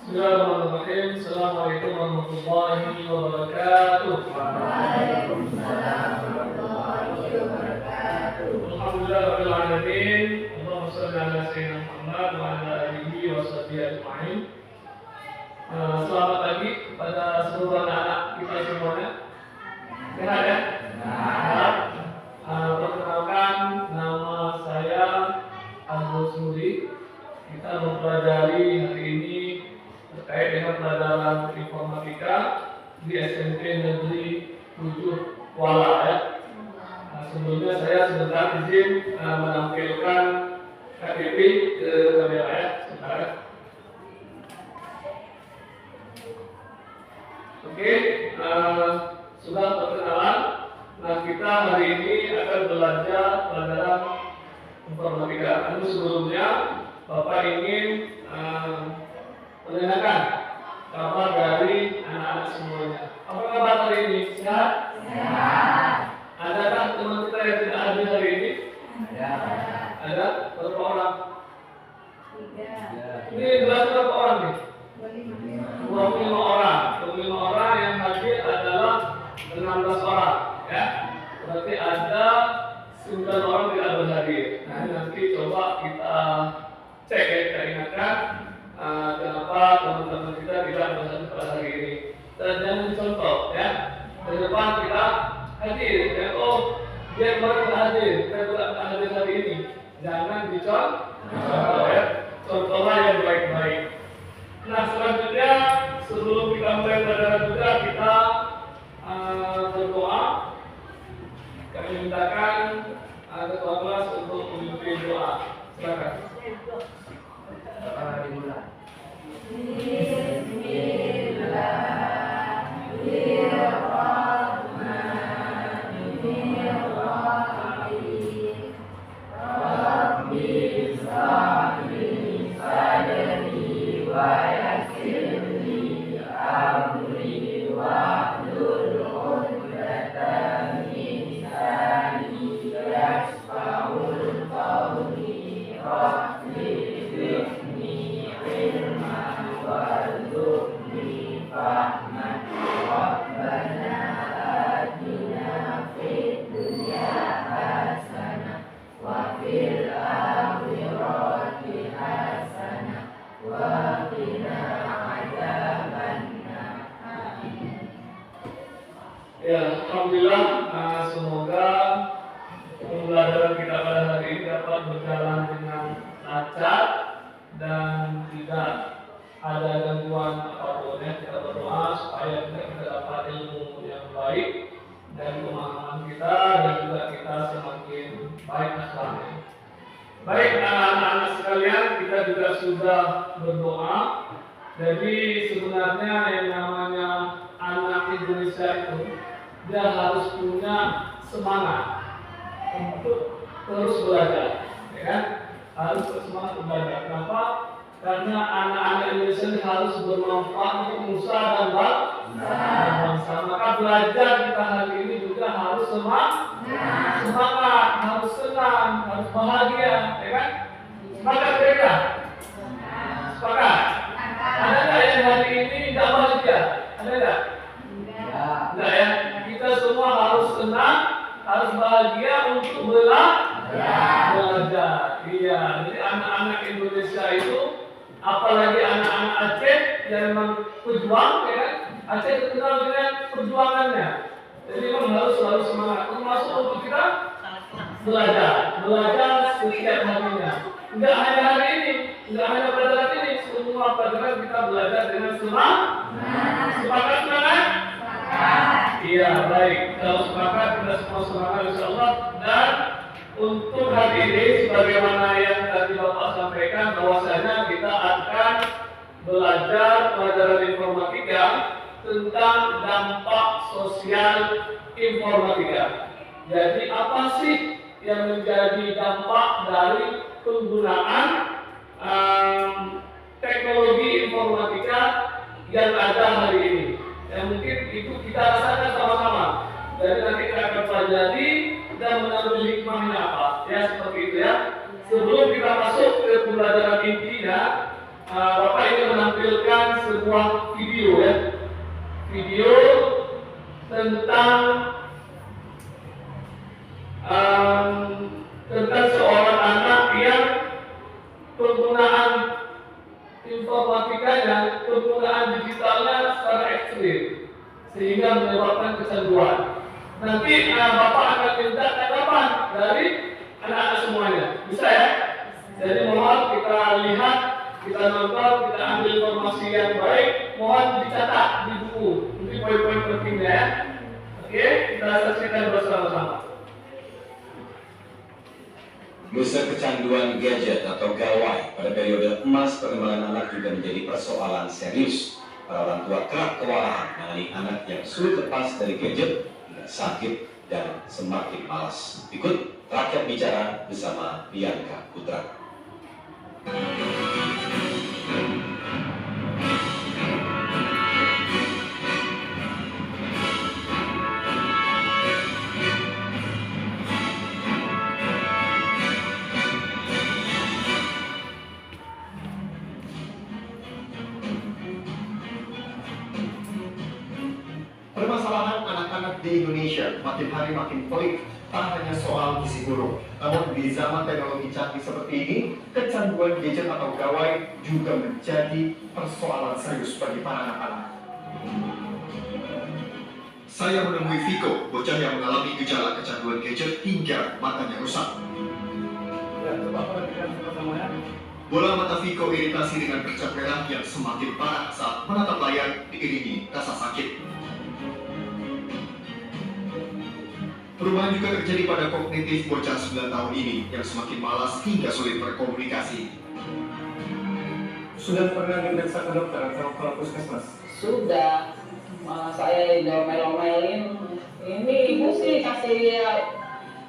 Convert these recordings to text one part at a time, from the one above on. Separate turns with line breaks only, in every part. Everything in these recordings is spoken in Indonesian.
Bismillahirrahmanirrahim. Assalamualaikum warahmatullahi wabarakatuh.
Waalaikumsalam warahmatullahi wabarakatuh.
Alhamdulillahirabbil alamin. Allahumma shalli ala sayyidina Muhammad wa ala alihi wa sahbihi ajma'in. Selamat pagi kepada seluruh anak-anak kita semuanya. Sehat ya? Sehat. Perkenalkan, nama saya Agus Nuri. Kita mempelajari hari ini terkait dengan pelajaran informatika di SMP Negeri 7 Kuala ya. Sebelumnya saya sebentar izin menampilkan KTP ke kamera ya. Sebentar ya. Oke, sudah perkenalan. Nah, kita hari ini akan belajar pelajaran informatika. Namun sebelumnya Bapak ingin menanyakan kabar dari anak-anak semuanya. Apa kabar hari ini? Sehat?
Sehat.
Adakah teman kita yang tidak hadir hari ini?
Ada.
Ada? Berapa orang?
3.
Ini berapa orang nih?
25.
25 orang. 25 orang yang hadir adalah 16 orang. Ya. Berarti ada 9 orang tidak berhadir. Nah, nanti coba kita cek ya, kita ingatkan kenapa teman-teman kita tidak berhadir pada hari ini. Dan jangan contoh ya. Ke depan kita hadir. Ya, oh, dia kemarin tidak hadir, kita tidak hadir hari ini. Jangan dicontoh ya. Contohlah yang baik-baik. Nah, selanjutnya sebelum kita mulai pelajaran juga kita berdoa. Kami mintakan ketua kelas untuk memimpin doa. Silakan.
Dimulai. Bismillahirrahmanirrahim. Rabbi shrahli sadri wa yassirli amri wahlul 'uqdatam min lisani yafqahul qawli. Rabbi zidni ilman warzuqni fahman. Rabbana atina fid dunya hasanah wa fil akhirati hasanah wa qina adzabannar.
Ya, alhamdulillah. Semoga pembelajaran kita pada hari ini dapat berjalan dengan lancar dan tidak ada gangguan apapun ya. Kita berdoa supaya kita dapat ilmu yang baik dan pemahaman kita dan juga kita semakin baik akhlaknya. Baik anak-anak sekalian, kita juga sudah berdoa. Jadi sebenarnya yang namanya anak Indonesia itu dia harus punya semangat untuk terus belajar, ya kan? Harus semangat belajar. Kenapa? Karena anak-anak Indonesia ini harus bermanfaat untuk nusa dan bangsa. Maka belajar kita hari ini juga harus semangat, harus senang, harus bahagia, ya kan? Semangat mereka. Sepakat? Ada nggak yang hari ini tidak bahagia? Ada nggak? Enggak ya. Kita semua harus senang, harus bahagia untuk belajar. Iya. Jadi anak-anak Indonesia itu, apalagi anak-anak Aceh yang memang pejuang, ya kan? Aceh terkenal dengan perjuangannya. Jadi memang harus selalu semangat. Termasuk untuk kita belajar setiap harinya. Enggak hanya hari ini, enggak hanya pelajaran ini, semua pelajaran kita belajar dengan semangat. Sepakat semangat? Iya, baik. Kalau sepakat kita semua semangat insyaallah. Dan untuk hari ini sebagaimana yang tadi Bapak sampaikan bahwasanya kita akan belajar pelajaran informatika tentang dampak sosial informatika. Jadi apa sih yang menjadi dampak dari penggunaan teknologi informatika yang ada hari ini? Yang mungkin itu kita rasakan sama-sama. Jadi nanti kita akan pelajari dan mengambil hikmahnya apa. Ya seperti itu ya. Sebelum kita masuk ke pembelajaran intinya, Bapak ingin menampilkan video tentang seorang anak yang penggunaan informatika dan penggunaan digitalnya secara ekstrim sehingga menyebabkan kecanduan. Nanti Bapak akan minta tanggapan dari anak-anak semuanya. Bisa ya? Jadi mohon kita lihat, kita nonton, kita ambil informasi yang baik. Mohon dicatat di buku. Ini poin-poin pentingnya ya. Oke, kita saksikan bersama-sama.
Dosa kecanduan gadget atau gawai pada periode emas perkembangan anak juga menjadi persoalan serius. Para orang tua kerap kewalahan menangani anak yang sulit lepas dari gadget, hingga sakit dan semakin malas. Ikut Rakyat Bicara bersama Bianca Putra.
Permasalahan anak-anak di Indonesia makin hari makin pelik, tak hanya soal gizi buruk. Namun di zaman teknologi canggih seperti ini, kecanduan gadget atau gawai juga menjadi persoalan serius bagi para anak-anak. Saya menemui Viko, bocah yang mengalami gejala kecanduan gadget hingga matanya rusak. Bola mata Viko iritasi dengan bercak merah yang semakin parah saat menatap layar diiringi rasa sakit. Perubahan juga terjadi pada kognitif bocah 9 tahun ini yang semakin malas hingga sulit berkomunikasi. Sudah pernah diperiksa ke dokter atau ke puskesmas?
Sudah, saya diomelin. Ini ibu sih kasih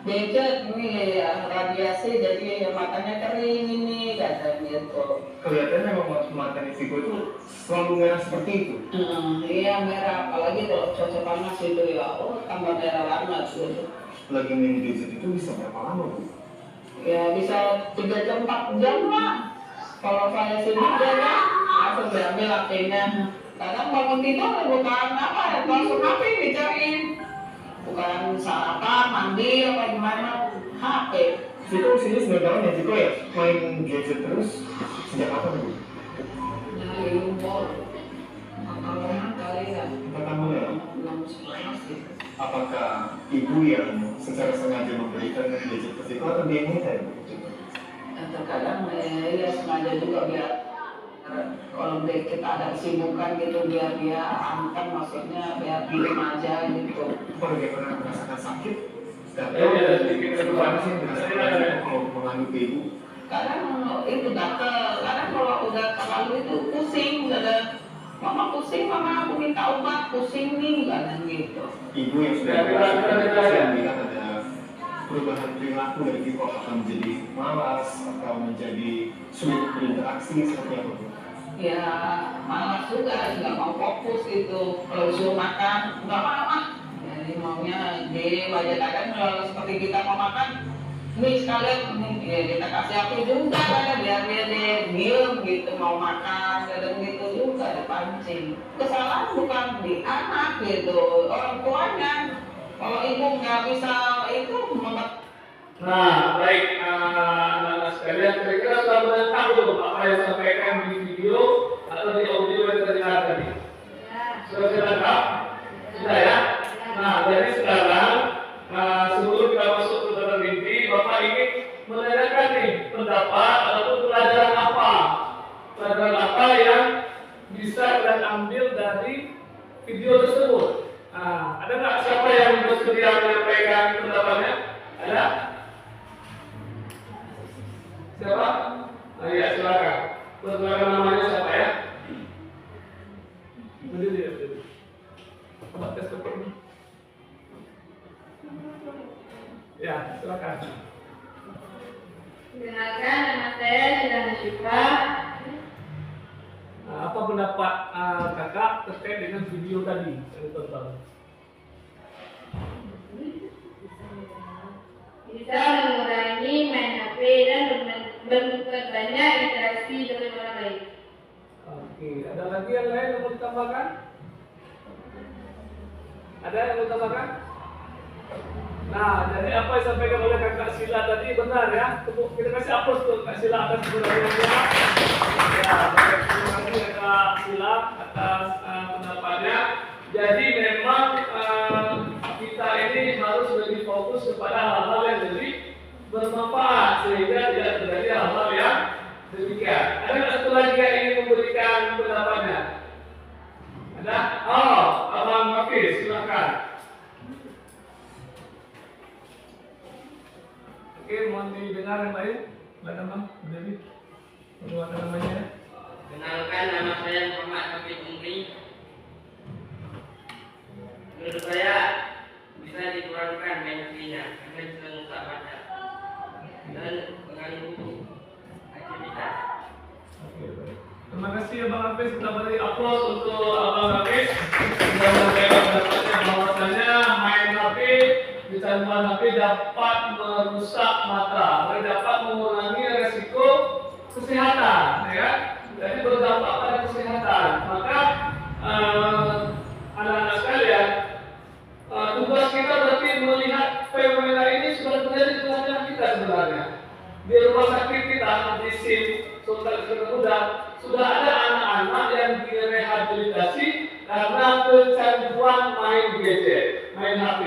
gadget, ini radiasi jadi matanya kering ini, kata gitu.
Kelihatannya memang matanya Viko itu selalu merah seperti itu.
Iya merah, apalagi kalau cuaca panas itu ya, tambah merah banget gitu.
Lagi main gadget itu bisa berapa lama, Bu?
Ya bisa 3 jam 4 jam lah. Kalau saya sibuk ya, langsung diambil HP-nya. Kadang bangun tidur bukan apa, langsung HP dicariin. Bukan sarapan, mandi apa gimana, HP.
Viko sini 9 tahun ya, Viko ya? Main gadget terus sejak kapan, Bu?
Dari umur 4 tahunan kali ya.
4 tahun ya?
Belum 11 gitu.
Apakah ibu yang secara sengaja memberikan gadget ke Viko atau dia yang minta ya, Bu?
Terkadang ya sengaja juga biar kalau kita ada kesibukan gitu biar dia aman, maksudnya biar diem aja gitu.
Kalau dia pernah merasakan sakit,
Ya, sedikit
gimana sih merasakan kalau mengandung ibu?
Kadang itu gatel, kadang kalau udah terlalu itu pusing, udah ada mama pusing, mama aku minta obat pusing nih, kadang gitu.
Ibu yang sudah merasakan melihat ada perubahan perilaku dari Viko, apakah menjadi malas atau menjadi sulit berinteraksi seperti apa, Bu?
Ya malas juga, nggak mau fokus gitu. Kalau disuruh makan, nggak mau ah. Jadi maunya di wajah kadang kalau seperti kita mau makan, nih sekalian nih ya kita kasih aku juga kadang biar dia diem gitu mau makan, kadang gitu juga dipancing. Kesalahan bukan di anak gitu, orang tuanya. Kalau ibu nggak bisa itu
Nah, baik anak-anak sekalian, kira-kira sudah mulai tahu belum apa yang disampaikan di video atau di audio yang terdengar tadi? Sudah lengkap? Sudah ya? Nah, jadi sekarang sebelum kita masuk ke dalam inti, Bapak ingin menanyakan nih pendapat ataupun pelajaran apa yang bisa kalian ambil dari video tersebut. Nah, ada nggak siapa yang bersedia menyampaikan pendapatnya? Ada? Siapa? Nah, ya silakan. Perkenalkan namanya siapa ya? Berdiri. Coba tes seperti. Ya, silakan.
Perkenalkan, nama saya Syirah Syifa.
Nah, apa pendapat kakak terkait dengan video tadi yang ditonton?
Bisa mengurangi main HP dan memperbanyak interaksi dengan orang lain.
Oke, ada lagi yang lain yang mau ditambahkan? Ada yang mau tambahkan? Nah, jadi apa yang disampaikan oleh Kakak Sila tadi benar ya. Kita kasih aplaus tuh Kak Sila atas penjelasannya. Ya, terima kasih Kak Sila atas pendapatnya. Jadi memang kita ini harus lebih fokus kepada hal-hal yang lebih bermanfaat sehingga tidak terjadi hal-hal yang demikian. Ada nggak satu lagi yang ingin memberikan pendapatnya? Ada? Oh, Abang Hafiz, silakan. Oke, mohon didengar yang lain. Nama, Dewi. Perlu ada namanya.
Kenalkan, nama saya Muhammad Hafiz Umri. Menurut saya bisa dikurangkan bensinnya karena sering tak baca dan mengganggu aktivitas.
Oke, baik. Terima kasih Abang Hafiz. Kita beri aplaus untuk Abang Hafiz yang menyampaikan pendapatnya bahwasanya main HP, kecanduan HP dapat merusak mata, dapat mengurangi resiko kesehatan, ya. Jadi berdampak pada kesehatan. Maka anak-anak sekalian, tugas kita berarti melihat fenomena ini sudah terjadi di tengah-tengah kita sebenarnya. Di rumah sakit kita di SIM Sultan Muda sudah ada anak-anak yang direhabilitasi karena kecanduan main gadget, main HP.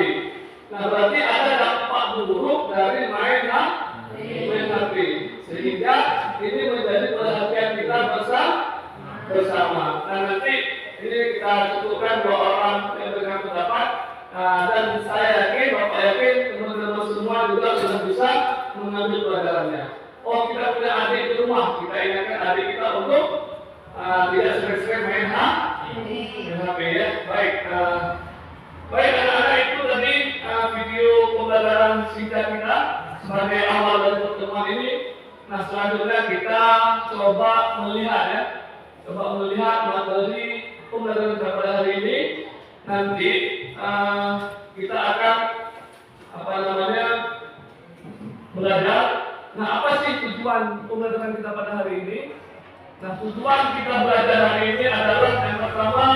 Nah, berarti ada dampak buruk dari main HP, sehingga ini menjadi perhatian kita bersama. Dan nanti ini kita cukupkan 2 orang yang dengan pendapat, dan saya yakin, Bapak yakin, teman-teman semua juga sudah bisa mengambil pelajarannya. Oh, kita punya adik di rumah, kita ingatkan adik kita untuk tidak sering-sering main HP ya. Baik, baik anak-anak, itu tadi video pembelajaran singkat kita sebagai awal dari pertemuan ini. Nah, selanjutnya kita coba melihat ya, materi pembelajaran kita pada hari ini. Nanti kita akan belajar. Nah, apa sih tujuan pembelajaran kita pada hari ini? Nah, tujuan kita belajar hari ini adalah yang pertama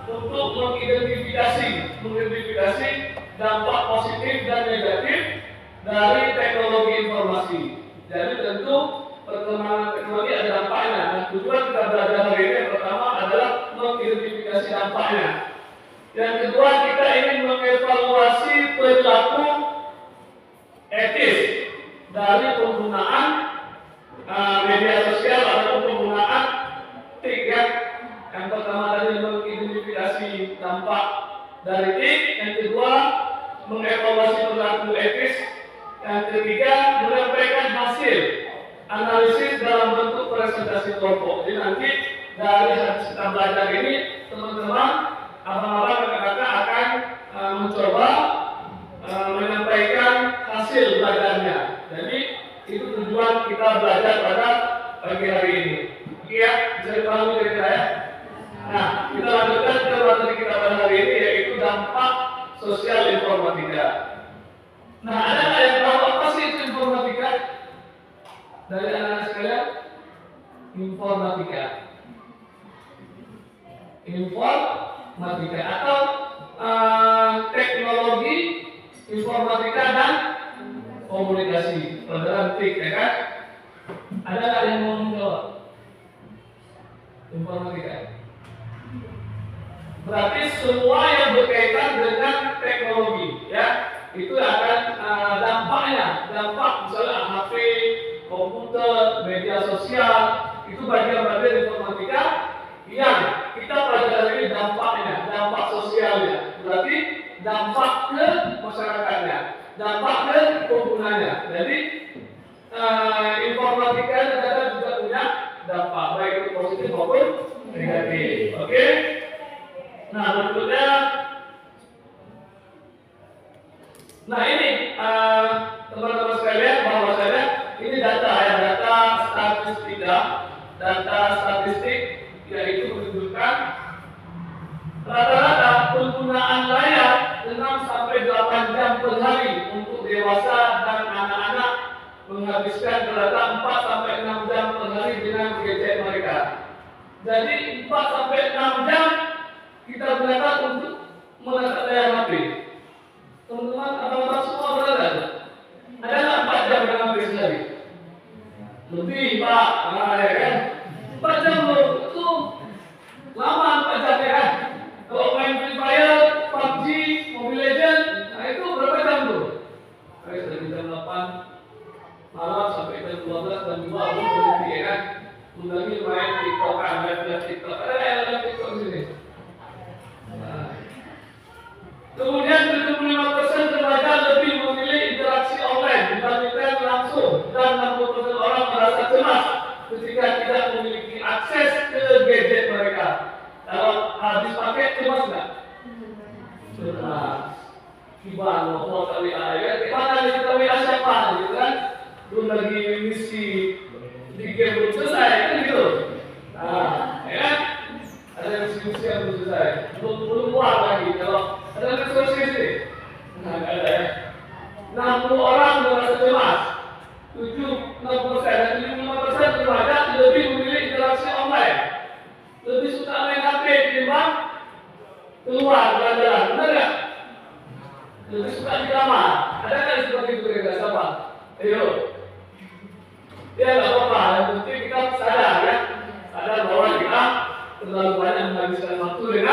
untuk mengidentifikasi dampak positif dan negatif dari teknologi informasi. Jadi tentu perkembangan teknologi ada dampaknya. Nah, tujuan kita belajar hari ini yang pertama adalah mengidentifikasi dampaknya. Yang kedua, kita ingin mengevaluasi perilaku etis dari penggunaan media sosial atau penggunaan TIK ya. Yang pertama tadi mengidentifikasi dampak dari TIK, yang kedua mengevaluasi perilaku etis, yang ketiga menyampaikan hasil analisis dalam bentuk presentasi kelompok. Jadi nanti dari hasil kita belajar ini, teman-teman, abang-abang dan kakak akan mencoba menyampaikan hasil belajarnya. Jadi itu tujuan kita belajar pada pagi hari ini. Oke ya, bisa dipahami dari kita ya. Nah, kita lanjutkan ke materi kita pada hari ini, yaitu dampak sosial informatika. Nah, ada nggak yang tahu apa sih itu informatika? Dari anak-anak sekalian, informatika atau teknologi informatika dan komunikasi, pelajaran TIK ya kan? Ada nggak yang mau menjawab? Informatika berarti semua yang berkaitan dengan teknologi ya, itu akan dampak misalnya HP, komputer, media sosial, itu bagian-bagian informatika yang kita pelajari dampak sosialnya, berarti dampak ke masyarakatnya, dampak ke penggunanya. Jadi informatika ternyata juga punya dampak, baik itu positif maupun negatif. Oke? Nah, berikutnya, nah ini teman-teman sekalian, bahwasanya ini data ya, data statistik, yaitu menunjukkan rata-rata penggunaan layar 6-8 jam per hari untuk dewasa dan anak-anak menghabiskan rata 4-6 jam per hari dengan gadget mereka. Jadi 4-6 jam kita gunakan untuk menatap layar HP? Teman-teman, abang-abang semua berada? Ada nggak 4 jam dengan HP sehari? Lebih, Pak. Ya kan? 4 jam loh, itu lama 4 jam ya kan? Kalau main Free Fire, PUBG, Mobile Legends, nah itu berapa jam tuh? Kayak dari jam 8 malam sampai jam 12 dan 2 belum berhenti ya kan? Belum lagi main TikTok, live TikTok, ada TikTok di sini. Nah. Kemudian 75% remaja lebih memilih interaksi online dibandingkan langsung, dan 60% orang merasa cemas ketika tidak memiliki akses ke gadget mereka. Kalau habis pakai cemas nggak? Cemas. Gimana mau tahu WA ya? Gimana kita WA siapa gitu kan? Belum lagi misi di game belum selesai kan gitu. Nah, ya kan? Ada misi yang belum selesai, belum keluar lagi. Kalau ada misi ini, nah ada ya. 60 orang merasa cemas, 60% dan 75% remaja lebih memilih interaksi online, lebih suka main HP ketimbang keluar jalan-jalan, benar nggak? Lebih suka di kamar. Ada nggak seperti itu kira-kira siapa? Ayo. Ya nggak apa-apa, yang penting kita sadar ya, sadar bahwa kita terlalu banyak menghabiskan waktu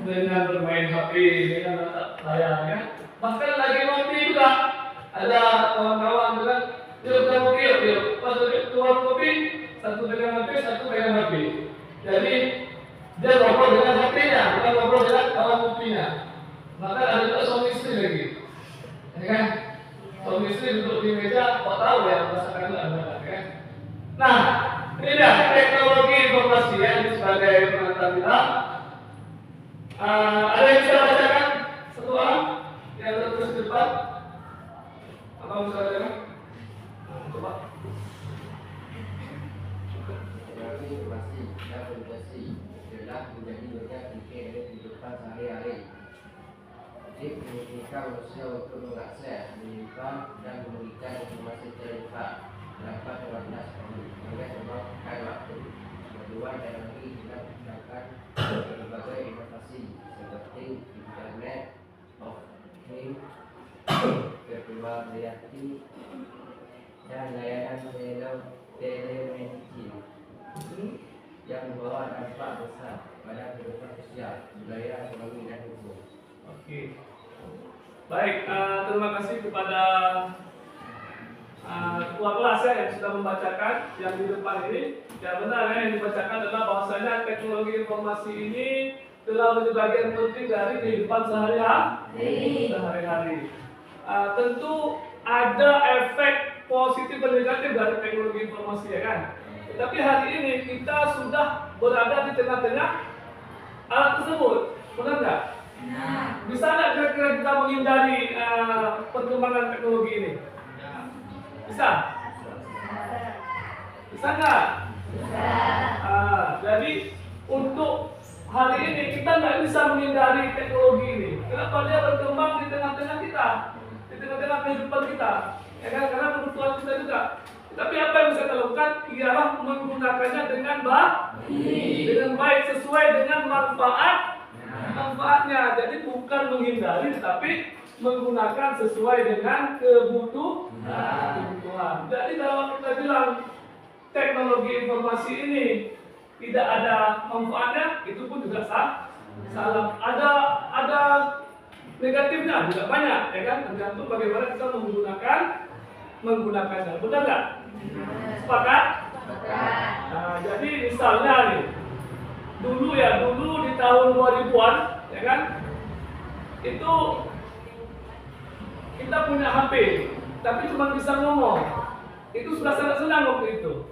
dengan bermain HP, dengan menatap layar ya. Bahkan lagi ngopi juga ada kawan-kawan bilang, yuk kita ngopi yuk, pas keluar kopi, satu pegang HP, satu pegang HP. Jadi dia ngobrol dengan HP-nya, bukan ngobrol dengan kawan kopinya. Maka ada juga suami istri lagi, ya kan? Suami istri duduk di meja, kok tahu ya masakan ada kan? Nah, ini dah teknologi informasi ya, ini sebagai pengantar kita. Ada yang bisa bacakan? Satu orang yang terus di depan. Apa bisa bacakan? Coba.
Teknologi informasi dan komunikasi adalah menjadi bagian penting dari kehidupan sehari-hari. Jadi memungkinkan manusia untuk mengakses, menyimpan, dan memberikan informasi secara cepat, dapat terbatas oleh sebabkan waktu. Kedua, teknologi juga menggunakan berbagai inovasi seperti internet of things, virtual reality, dan layanan telemedicine yang membawa dampak besar pada kehidupan sosial, budaya, ekonomi, dan hukum.
Oke. Baik, terima kasih kepada ketua kelas ya yang sudah membacakan yang di depan ini. Ya benar ya, yang dibacakan adalah bahwasanya teknologi informasi ini telah menjadi bagian penting dari kehidupan sehari-hari. Tentu ada efek positif dan negatif dari teknologi informasi ya kan. Tetapi hari ini kita sudah berada di tengah-tengah alat tersebut, benar nggak? Bisa nggak kira-kira kita menghindari perkembangan teknologi ini? Bisa? Bisa nggak? Jadi untuk hari ini kita nggak bisa menghindari teknologi ini. Kenapa dia berkembang di tengah-tengah kita, di tengah-tengah kehidupan kita? Ya kan? Karena kebutuhan kita juga. Tapi apa yang bisa kita lakukan? Ialah menggunakannya dengan baik sesuai dengan manfaatnya. Jadi bukan menghindari, tapi menggunakan sesuai dengan kebutuhan. Jadi kalau kita bilang teknologi informasi ini tidak ada manfaatnya, itu pun juga salah. Ada negatifnya juga banyak, ya kan? Tergantung bagaimana kita menggunakannya. Benar nggak? Sepakat? Nah, jadi misalnya nih, dulu di tahun 2000-an, ya kan? Itu kita punya HP, tapi cuma bisa ngomong. Itu sudah sangat senang waktu itu.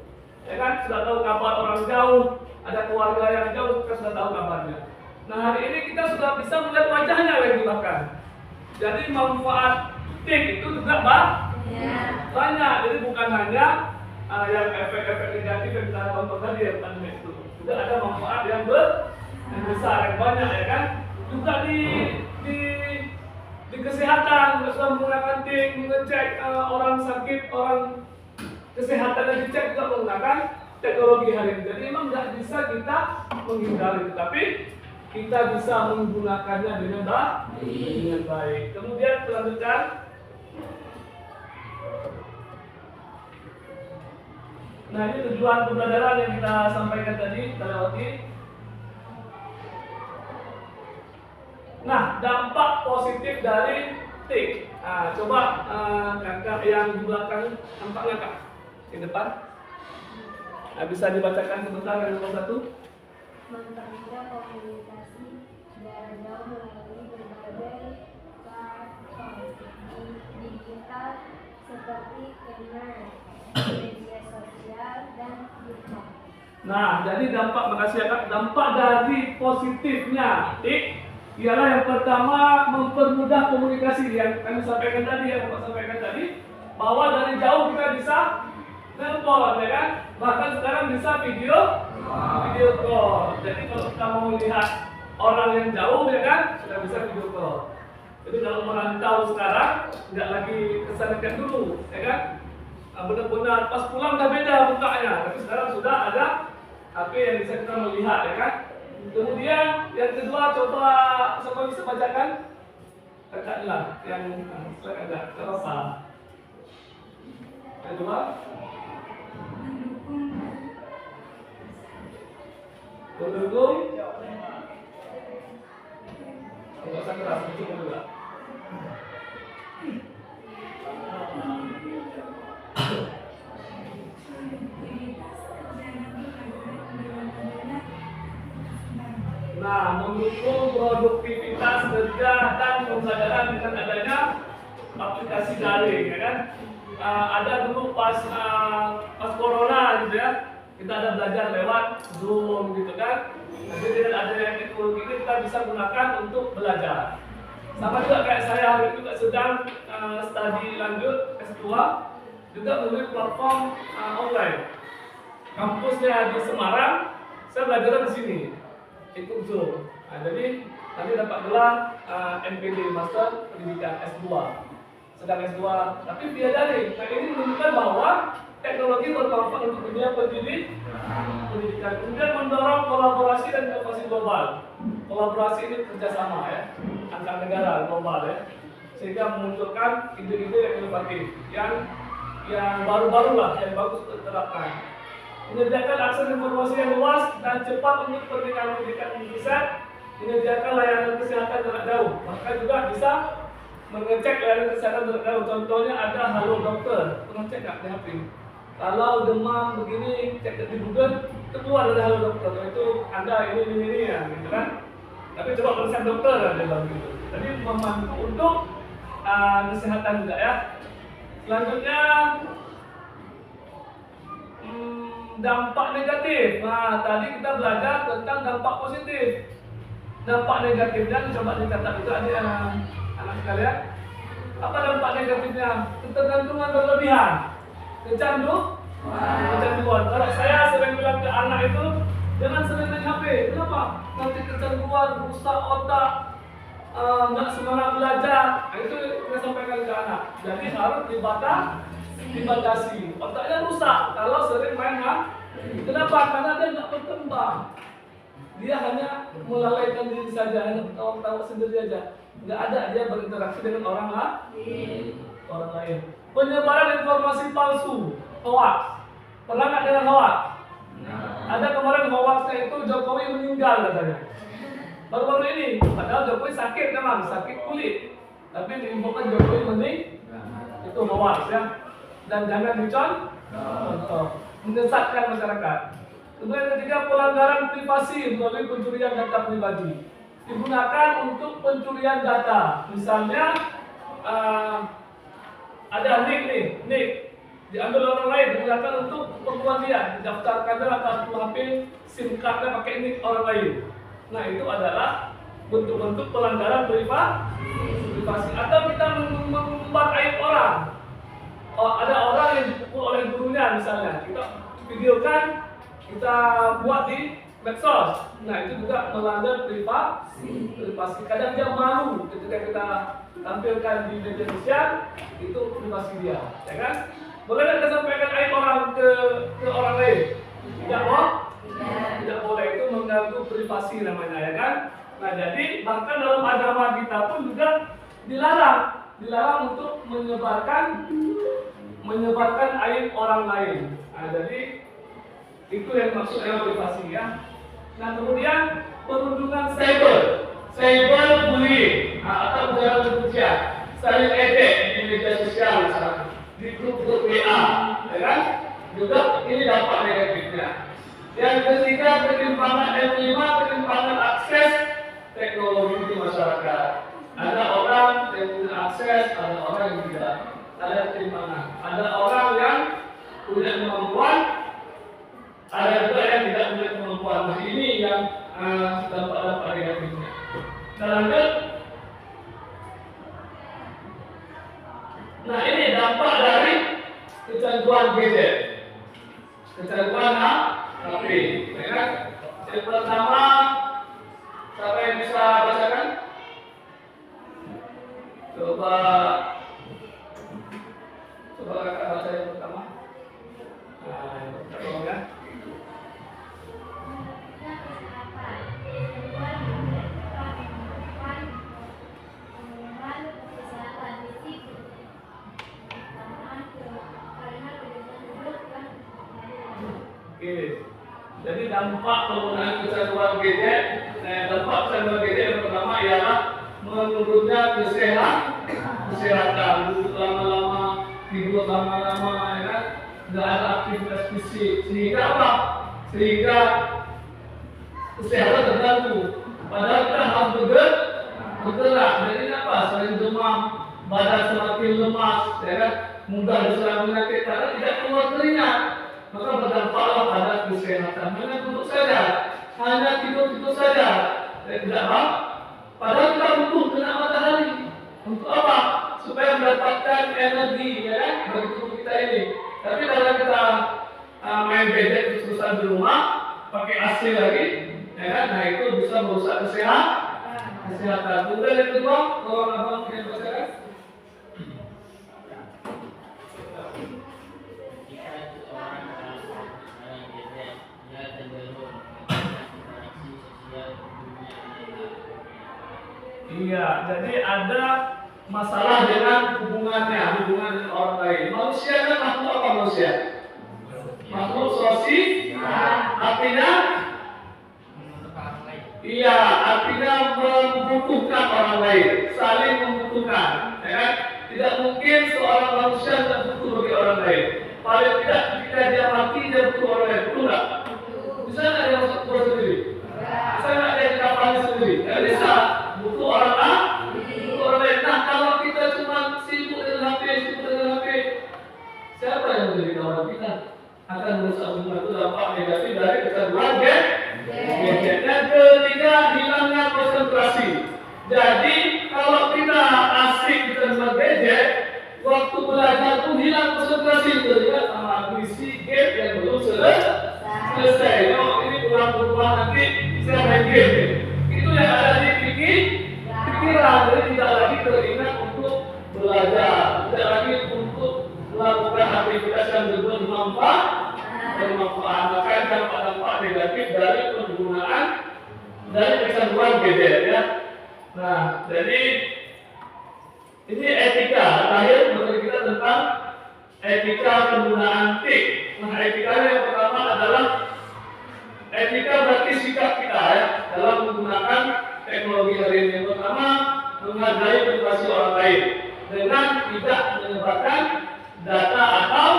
Ya kan, sudah tahu kabar orang jauh, ada keluarga yang jauh, kita sudah tahu kabarnya. Nah, hari ini kita sudah bisa melihat wajahnya lagi bahkan. Jadi manfaat tik itu juga banyak. Jadi bukan hanya yang efek-efek negatif yang kita tonton tadi ya, bukan itu. Juga ada manfaat yang besar, yang banyak ya kan. Juga di kesehatan, kita sudah menggunakan tik, mengecek orang sakit, orang kesehatannya dicek juga menggunakan teknologi hari ini. Jadi memang tidak bisa kita menghindari, tapi kita bisa menggunakannya dengan baik. Kemudian lanjutkan. Nah, ini tujuan pembelajaran yang kita sampaikan tadi, kita lewati. Nah, dampak positif dari TIK. Nah, coba kakak yang di belakang nampaknya kak di depan. Nah, bisa dibacakan sebentar yang nomor 1.
Mempermudah komunikasi jarak jauh melalui berbagai platform digital seperti email, media sosial, dan YouTube.
Nah, jadi dampak, makasih ya kak, dampak dari positifnya TIK ialah yang pertama mempermudah komunikasi yang kami sampaikan tadi, yang Bapak sampaikan tadi, bahwa dari jauh kita bisa telepon, ya kan? Bahkan sekarang bisa video call. Jadi kalau kita mau melihat orang yang jauh, ya kan, sudah bisa video call. Jadi kalau merantau sekarang nggak lagi kesana dulu, ya kan? Nah, benar-benar pas pulang udah beda mukanya, tapi sekarang sudah ada HP yang bisa kita melihat, ya kan? Kemudian yang kedua, coba siapa bisa bacakan? Kakaklah yang agak terasa. Kedua, mendukung. Enggak usah keras, cukup juga. Nah, mendukung produktivitas kerja dan pembelajaran dengan adanya aplikasi daring, ya kan? Ada dulu pas corona gitu ya, kita ada belajar lewat Zoom gitu kan. Jadi dengan adanya teknologi ini kita bisa gunakan untuk belajar. Sama juga kayak saya hari itu juga sedang studi lanjut S2 juga melalui platform online. Kampusnya di Semarang, saya belajar di sini. Ikut Zoom. Nah, jadi nanti dapat gelar MPD Master Pendidikan S2. Sedang S2, tapi via daring. Nah, ini menunjukkan bahwa teknologi bermanfaat untuk dunia pendidikan. Kemudian mendorong kolaborasi dan inovasi global. Kolaborasi ini kerjasama ya, antar negara global ya, sehingga memunculkan ide-ide yang inovatif, yang baru-baru lah, yang bagus diterapkan. Menyediakan akses informasi yang luas dan cepat untuk pendidikan Indonesia, menyediakan layanan kesehatan jarak jauh. Maka juga bisa mengecek layanan kesehatan jarak jauh. Contohnya ada Halo Dokter, pernah cek nggak di HP? Kalau demam begini, cek di Google, itu keluar ada Halo Dokter. Itu Anda ini ya, gitu kan? Tapi coba periksa dokter ada dalam gitu. Jadi membantu untuk kesehatan juga ya. Selanjutnya dampak negatif. Nah, tadi kita belajar tentang dampak positif. Dampak negatifnya coba dicatat itu anak sekalian. Apa dampak negatifnya? Ketergantungan berlebihan, kecanduan. Kalau saya sering bilang ke anak itu, jangan sering main HP. Kenapa? Nanti kecanduan, rusak otak, nggak semangat belajar. Nah, itu kita sampaikan ke anak. Jadi harus dibatasi. Otaknya rusak kalau sering main HP. Kenapa? Karena dia nggak berkembang. Dia hanya melalaikan diri saja, hanya ketawa-ketawa sendiri aja. Nggak ada dia berinteraksi dengan orang lain. Penyebaran informasi palsu, hoax. Pernah nggak dengar hoax? Ada kemarin hoaxnya itu Jokowi meninggal katanya. Baru-baru ini, padahal Jokowi sakit memang, sakit kulit. Tapi diinfokan Jokowi meninggal. Itu hoax ya. Dan jangan dicontoh, menyesatkan masyarakat. Kemudian ketiga, pelanggaran privasi melalui pencurian data pribadi. Digunakan untuk pencurian data. Misalnya ada nick diambil orang lain, digunakan untuk keperluan dia, didaftarkan dalam kartu HP, SIM cardnya pakai nick orang lain. Nah, itu adalah bentuk-bentuk pelanggaran privasi. Atau kita mengumbar aib orang. Ada orang yang dipukul oleh gurunya misalnya, kita videokan, kita buat di medsos. Nah, itu juga melanggar privasi. Kadang dia malu ketika kita tampilkan di media sosial, itu privasi dia, ya kan? Boleh kita sampaikan aib orang ke orang lain? Tidak boleh, itu mengganggu privasi namanya, ya kan? Nah, jadi bahkan dalam agama kita pun juga dilarang untuk menyebarkan aib orang lain. Nah, jadi itu yang maksudnya motivasi ya. Nah, kemudian perundungan cyberbullying atau ujaran kebencian, saling ejek di media sosial misalnya, di grup-grup WA, ya kan? Juga ini dampak negatifnya. Yang ketiga, ketimpangan akses teknologi di masyarakat. Ada orang yang punya akses, ada orang yang tidak. Ada ketimpangan. Ada orang yang punya kemampuan, ada juga yang tidak punya kemampuan. Nah, ini yang dampak-dampak negatifnya. Lanjut. Nah, ini dampak dari kecanduan gadget. Kecanduan HP. Ya kan? Yang pertama, siapa yang bisa bacakan? Coba kakak baca yang pertama. Nah, yang pertama ya. Oke. Jadi dampak penggunaan kecanduan gadget, yang pertama ialah menurunnya kesehatan, duduk lama-lama, tidur lama-lama, ya kan? Tidak ada aktivitas fisik, sehingga apa? Sehingga kesehatan terganggu. Padahal kita harus bergerak. Jadi apa? Selain demam, badan semakin lemas, ya kan? Mudah diserang penyakit karena tidak keluar keringat. Maka berdampaklah pada kesehatan. Hanya duduk saja, hanya tidur saja, tidak apa? Padahal kita butuh kena matahari. Untuk apa? Supaya mendapatkan energi, ya kan? Bagi tubuh kita ini. Tapi kalau kita main gadget terus-terusan di rumah, pakai AC lagi, ya kan? Nah, itu bisa merusak kesehatan. Kemudian yang kedua, kalau abang yang bacakan. Iya, jadi ada masalah dengan hubungan dengan orang lain. Manusia kan makhluk apa manusia? Makhluk sosial. Artinya, iya, artinya membutuhkan orang lain, saling membutuhkan. Ya kan? Tidak mungkin seorang manusia tidak butuh bagi orang lain. Paling tidak ketika dia mati dia butuh orang lain, betul nggak? Bisa nggak dia masuk kubur sendiri? Bisa nggak dia dikafani sendiri? Nggak bisa. Butuh orang lain. Nah, kalau kita cuma sibuk dengan HP, siapa yang menjadi kawan kita? Akan merusak hubungan. Itu dampak negatif dari kecanduan gadget. Yang ketiga, hilangnya konsentrasi. Jadi, kalau kita asik kecanduan gadget, waktu belajar pun hilang konsentrasi. Terlihat sama visi game yang belum selesai. Ini pulang nanti saya main game. Itu yang ada di pikiran, jadi tidak lagi teringat untuk belajar, tidak lagi untuk melakukan aktivitas yang bermanfaat. Maka dampak negatif dari penggunaan dari kecanduan gadget ya. Nah, jadi ini etika. Terakhir menurut kita tentang etika penggunaan TIK. Nah, etikanya yang pertama adalah etika berarti sikap kita ya dalam menggunakan teknologi hari ini. Yang pertama, menghargai privasi orang lain dengan tidak menyebarkan data atau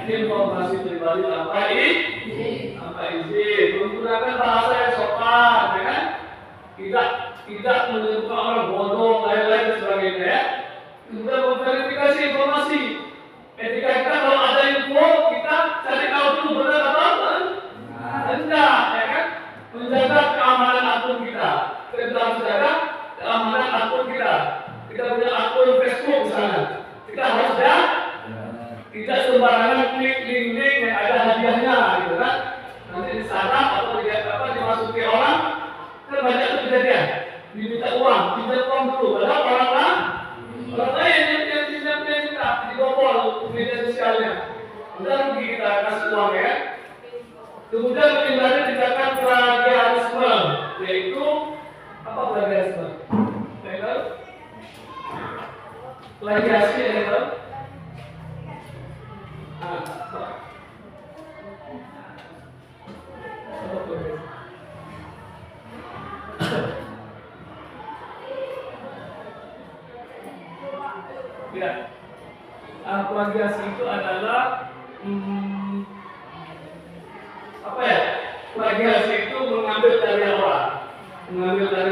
informasi pribadi tanpa izin, menggunakan bahasa yang sopan, ya kan? Tidak menyebutkan orang bodoh, lain-lain dan sebagainya ya. Kemudian memverifikasi informasi. Etika kita kalau ada info kita cari tahu dulu benar atau enggak, ya kan? Menjaga keamanan akun kita. Kita harus menjaga keamanan akun kita. Kita punya akun Facebook misalnya, kita harus tidak sembarangan klik link-link yang ada hadiahnya, gitu kan? Nanti disarap atau dimasuki orang, kan banyak itu kejadian. Diminta uang, pinjam uang dulu, padahal orang lain yang pinjamnya kita dibobol media sosialnya. Udah rugi kita kasih uang ya. Kemudian menghindari tindakan plagiarisme, yaitu apa plagiarisme? Yaitu plagiasi yaitu ya, plagiasi itu adalah apa ya? Plagiasi itu mengambil dari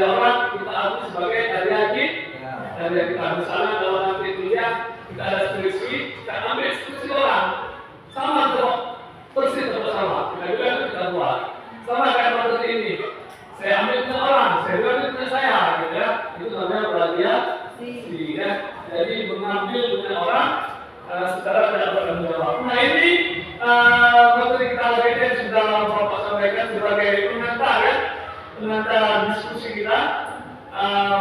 orang, kita akui sebagai karya kita. Misalnya kalau nanti kuliah kita ada skripsi, kita ambil skripsi orang, sama kok, persis atau sama, kita buat, sama kayak materi ini. Saya ambil ke orang, saya juga ambil ke saya, gitu ya. Itu namanya plagiasi, ya. Jadi mengambil punya orang secara tidak bertanggung jawab. Nah ini materi kita lagi sudah Bapak sampaikan sebagai pengantar diskusi kita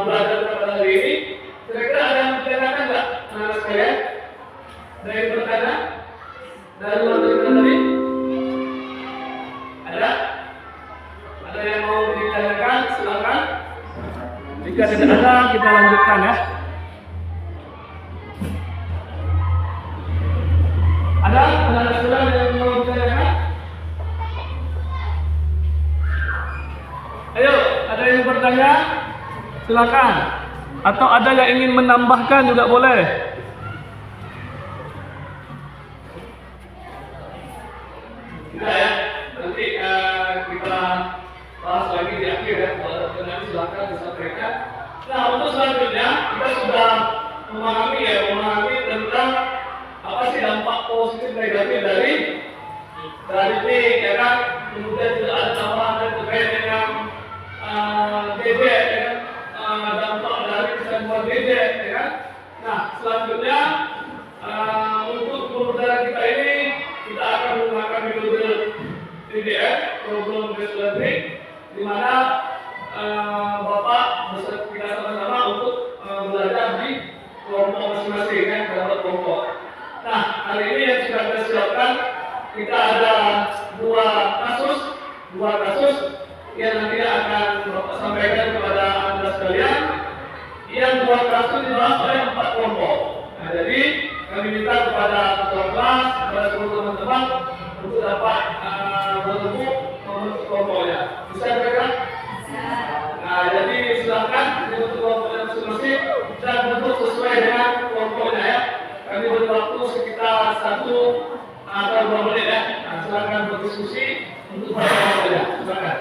belajar pada hari ini. Kira-kira ada yang bertanyakan nggak, anak-anak sekalian? Dari bertanya dari materi kita tadi? Ada? Ada yang mau ditanyakan? Silakan. Jika tidak ada, kita lanjutkan ya. Ada anak-anak sekalian yang mau ditanyakan? Ayo, ada yang bertanya? Silakan. Atau ada yang ingin menambahkan juga boleh. Tidak ya, nanti kita bahas lagi di akhir ya. Kalau nanti silakan disampaikan. Nah, untuk selanjutnya kita sudah memahami tentang apa sih dampak positif negatif dari ini, ya kan? Kemudian juga ada tambahan terkait dengan gadget, ya kan? Dampak dari kecanduan gadget, ya kan? Nah, selanjutnya untuk pembelajaran kita ini kita akan menggunakan metode PDF, problem based learning, di mana Bapak beserta kita sama-sama untuk belajar di kelompok masing-masing, kan? Dalam kelompok. Nah, hari ini yang sudah kita siapkan, kita ada dua kasus yang nanti akan Bapak sampaikan kepada Anda sekalian. Yang dua kasus dibahas oleh 4 kelompok. Nah, jadi kami minta kepada ketua kelas, kepada seluruh teman-teman untuk dapat bertemu membentuk kelompoknya. Bisa mereka? Nah, jadi silakan untuk kelompoknya masing-masing dan bentuk sesuai dengan kelompoknya ya. Kami beri waktu sekitar 1 atau 2 menit ya. Nah, silakan berdiskusi untuk pada kelompoknya. Silakan.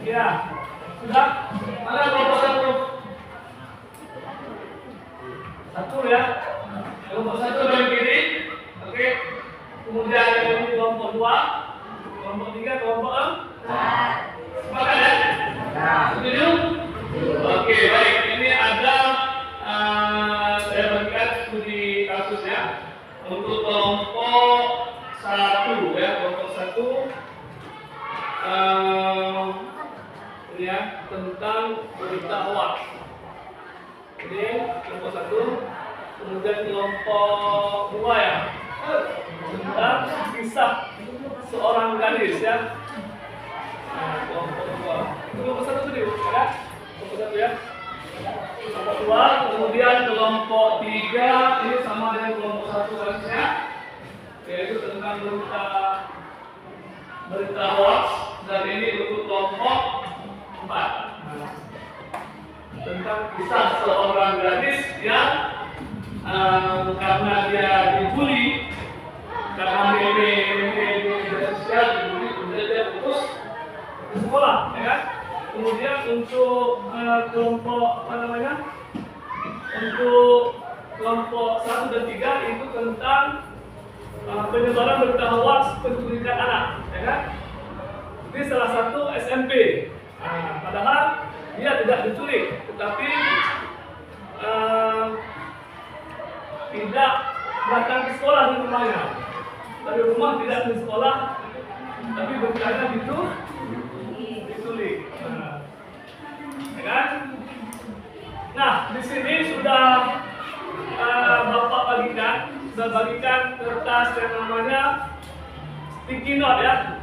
Ya, sudah. Mana kelompok satu ya. Kelompok 1 dari kiri, oke. Kemudian yang ini kelompok 2, kelompok 3, kelompok 4. Sepakat ya? Setuju? Oke, baik. Ini ada saya bagikan studi kasusnya untuk kelompok 1 ya, kelompok 1. Ya, tentang berita hoax. Ini kelompok 1, kemudian kelompok 2 ya, tentang kisah seorang gadis ya. Nah, kelompok 2. Kelompok 1 tadi ada? Kelompok 1 ya. Kelompok 2, kemudian kelompok 3 ini sama dengan kelompok 1 kasusnya, yaitu tentang berita hoax, dan ini untuk kelompok 4 tentang kisah seorang gadis yang karena dia dibully, karena dia sosial dibully, kemudian dia putus di sekolah, ya kan? Kemudian untuk kelompok apa namanya? Untuk kelompok 1 dan 3 itu tentang penyebaran berita hoax penculikan anak, ya kan? Ini salah satu SMP. Padahal dia tidak diculik, tetapi tidak datang ke sekolah di rumahnya. Dari rumah tidak di sekolah, tapi beritanya diculik. Ya kan? Nah, di sini sudah Bapak bagikan kertas yang namanya sticky note, ya.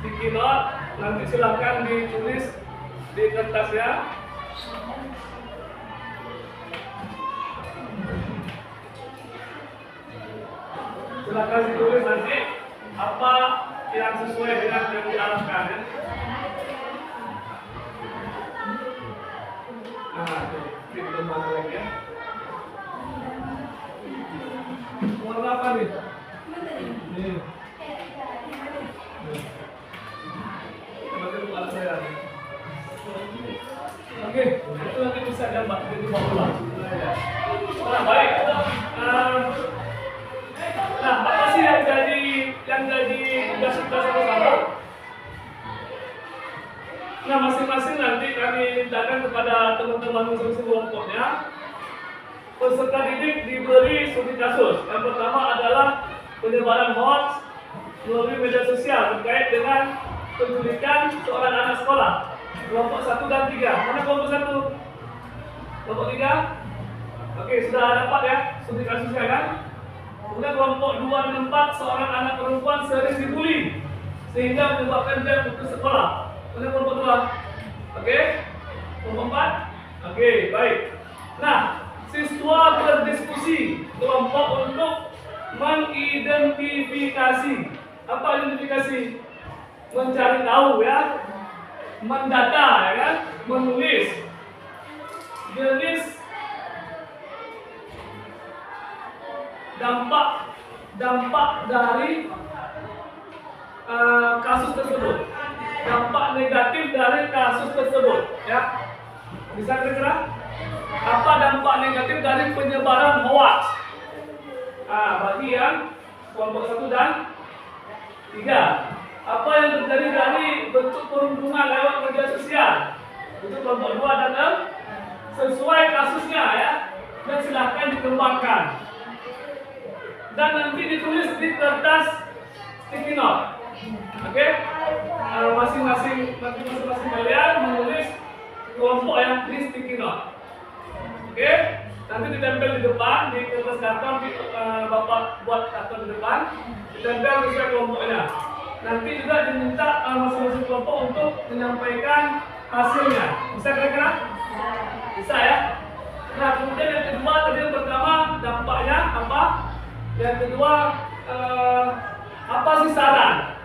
Sticky note, nanti silakan ditulis di kertas, ya. Silakan ditulis nanti apa yang sesuai dengan yang diarahkan, ya. Nah, kita kembali lagi, ya. Warna apa nih? Nih. Oke, itu nanti bisa gambar jadi bola. Nah, baik. Nah, apa sih yang jadi tugas kita sama-sama? Nah, masing-masing nanti kami mintakan kepada teman-teman masing-masing kelompoknya. Peserta didik diberi studi kasus. Yang pertama adalah penyebaran hoax melalui media sosial terkait dengan penculikan seorang anak sekolah. Kelompok 1 dan 3. Mana kelompok 1? Kelompok 3? Oke, sudah dapat, ya, studi kasusnya, kan? Kemudian kelompok 2 dan 4, seorang anak perempuan sering dibully sehingga menyebabkan dia putus sekolah. Mana kelompok 2? Oke? Kelompok 4? Oke, baik. Nah, siswa berdiskusi kelompok untuk mengidentifikasi. Apa identifikasi? Mencari tahu, ya. Mendata, ya kan? Menulis jenis dampak dari kasus tersebut, dampak negatif dari kasus tersebut, ya. Bisa kira-kira apa dampak negatif dari penyebaran hoax? Bagi yang kelompok 1 dan 3, apa yang terjadi dari bentuk perundungan lewat media sosial? Itu kelompok 2 dan 6, sesuai kasusnya, ya, dan silahkan dikembangkan. Dan nanti ditulis di kertas sticky note. Oke? Masing-masing kalian menulis kelompok yang di sticky note. Oke? Nanti ditempel di depan di kertas karton, Bapak buat karton di depan, ditempel sesuai kelompoknya. Nanti juga diminta masing-masing kelompok untuk menyampaikan hasilnya. Bisa kira-kira? Bisa, ya? Nah, kemudian yang kedua, tadi yang pertama dampaknya apa? Yang kedua, apa sih saran?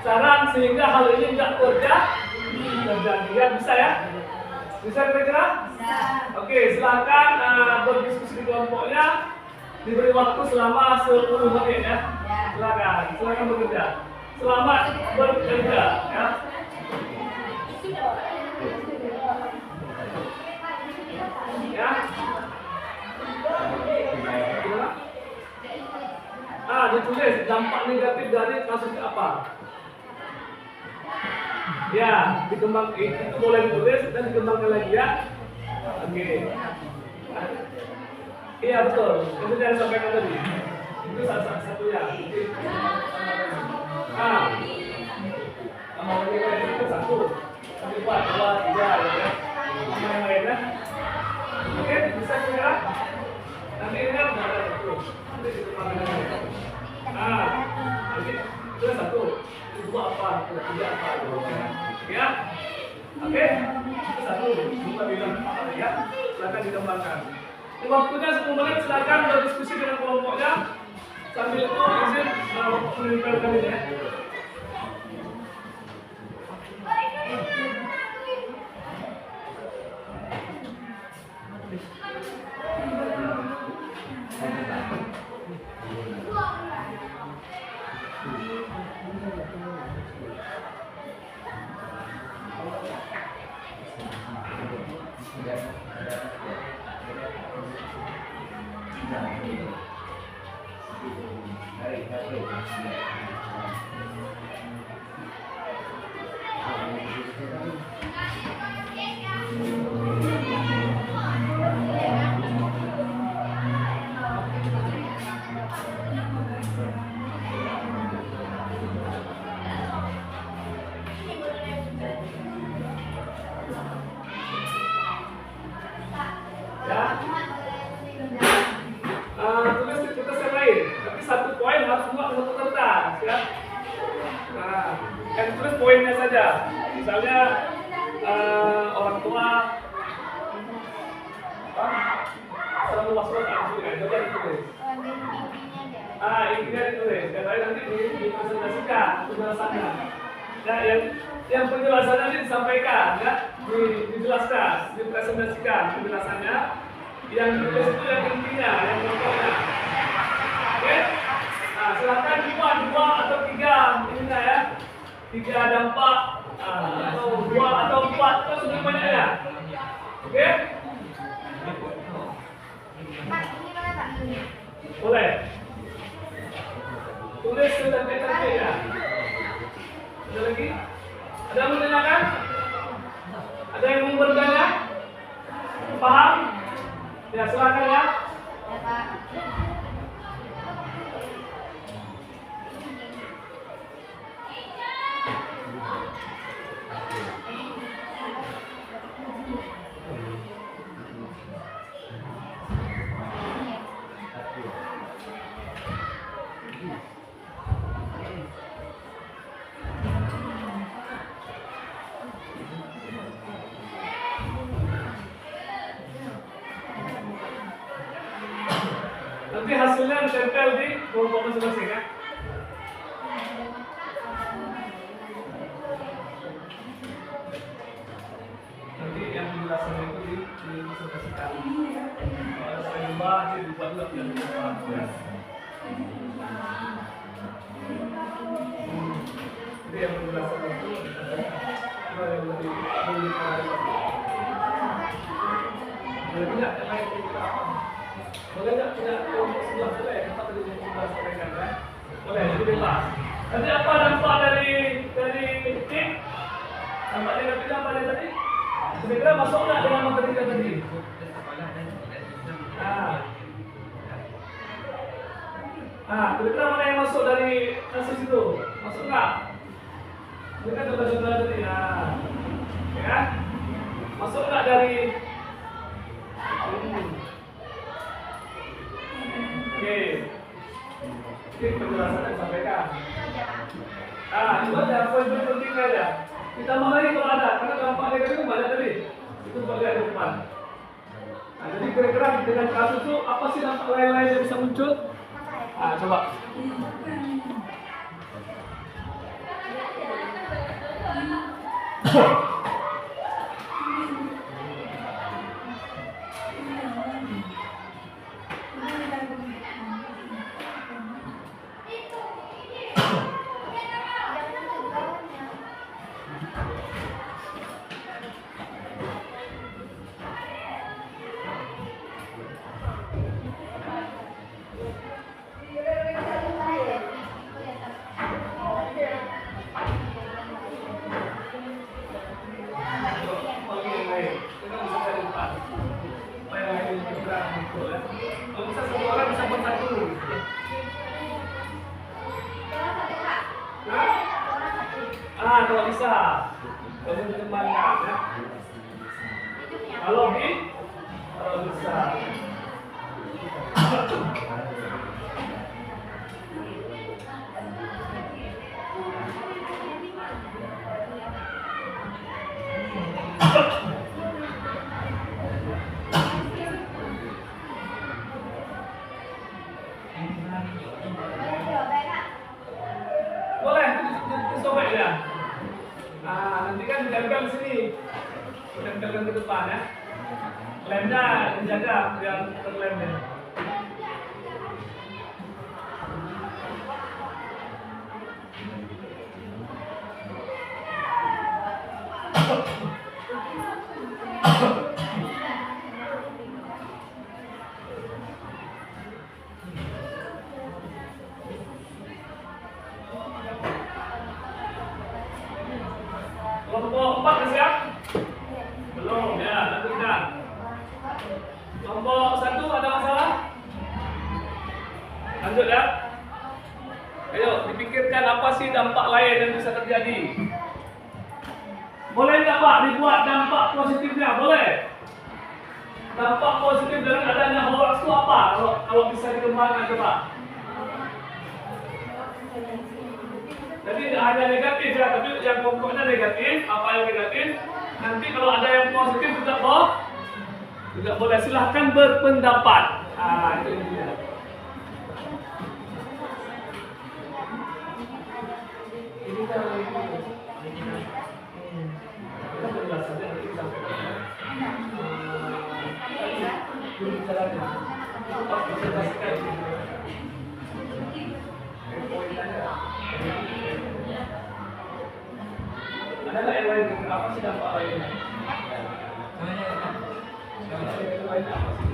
Saran sehingga hal ini tidak terjadi. Ya, bisa, ya? Bisa kira-kira? Bisa. Oke, silakan berdiskusi di kelompoknya. Diberi waktu selama 10 menit, ya. Silakan bekerja. Selamat bekerja, ya. Ya. Ditulis dampak negatif dari kasus apa? Ya, dikembang itu boleh ditulis dan dikembangkan lagi, ya. Oke. Iya, betul. Itu yang sampaikan tadi. Itu salah satunya. Sama lagi itu 1, 2, 3, ya. Yang lainnya. Oke, bisa kira? Nanti ini kan ada itu. Nanti dikembangkan lagi. Nanti itu 1, 2 apa, 3 apa, ya. Oke, itu 1, 2 bilang apa, ya. Silakan dikembangkan. Waktunya 10 menit, silakan berdiskusi dengan kelompoknya. Sambil itu izin menempelkan ini, ya. Tulis di kertas yang lain, tapi satu poin harus muat di satu kertas, ya. Yang tulis poinnya saja. Misalnya orang tua selalu was-was jadi ditulis. Intinya ditulis. Dan lain nanti dipresentasikan penjelasannya. Ya, yang penjelasannya ini disampaikan, ya, dijelaskan, dipresentasikan penjelasannya. Yang ditulis itu yang intinya, yang pokoknya. Oke? Nah, silakan dua atau tiga, ininya ya. 3 ada 4, atau 2 atau 4 itu sudah banyak ya. Oke? Boleh. Tulis secantik-cantik ya. Ada lagi? Ada yang menanyakan? Ada yang mau bertanya? Paham? Ya, silakan ya. Nanti hasilnya ditempel di kelompok masing-masing ya. Nanti yang penjelasan itu dipresentasikan. Kalau ada saya ubah, dia dibuat juga yang diubah. Jadi yang penjelasan itu yang lebih tidak terkait kita. Boleh nggak punya kelompok sebelah boleh? Kita tadi sudah sampaikan ya. Boleh, jadi bebas. Nanti apa dampak dari tim? Dampak negatifnya apa tadi? Kira-kira masuk nggak dengan materi kita tadi? Kira-kira mana yang masuk dari kasus itu? Masuk nggak? Ini kan contoh-contoh tadi. Ya, masuk nggak dari? Oke, penjelasannya disampaikan. Itu aja, poin-poin penting aja. Kita lagi kalau ada, karena dampak negatif banyak tadi. Itu bagian di depan. Jadi kira-kira dengan kasus itu apa sih dampak lain-lain yang bisa muncul? Coba. Kalau bisa satu orang bisa buat satu. Kalau bisa, kalau dikembangkan ya. Kalau bisa. Boleh disobek ya. Nanti kan ditempel di sini, ditempelkan ke depan ya. Lemnya dijaga biar terlemnya. Nombor 1 ada masalah? Lanjut ya. Ayo dipikirkan apa sih dampak lain yang bisa terjadi. Boleh nggak Pak dibuat dampak positifnya? Boleh. Dampak positif dengan adanya hoax itu apa? Kalau bisa dikembangkan coba. Jadi tidak hanya negatif ya, tapi yang pokoknya negatif. Apa yang negatif? Nanti kalau ada yang positif juga boleh, silahkan berpendapat. Itu dia. Ini kan kita penjelasan saja nanti kita dulu caranya. Ada nggak yang lain? Apa sih dampak lainnya? Yang lain apa sih?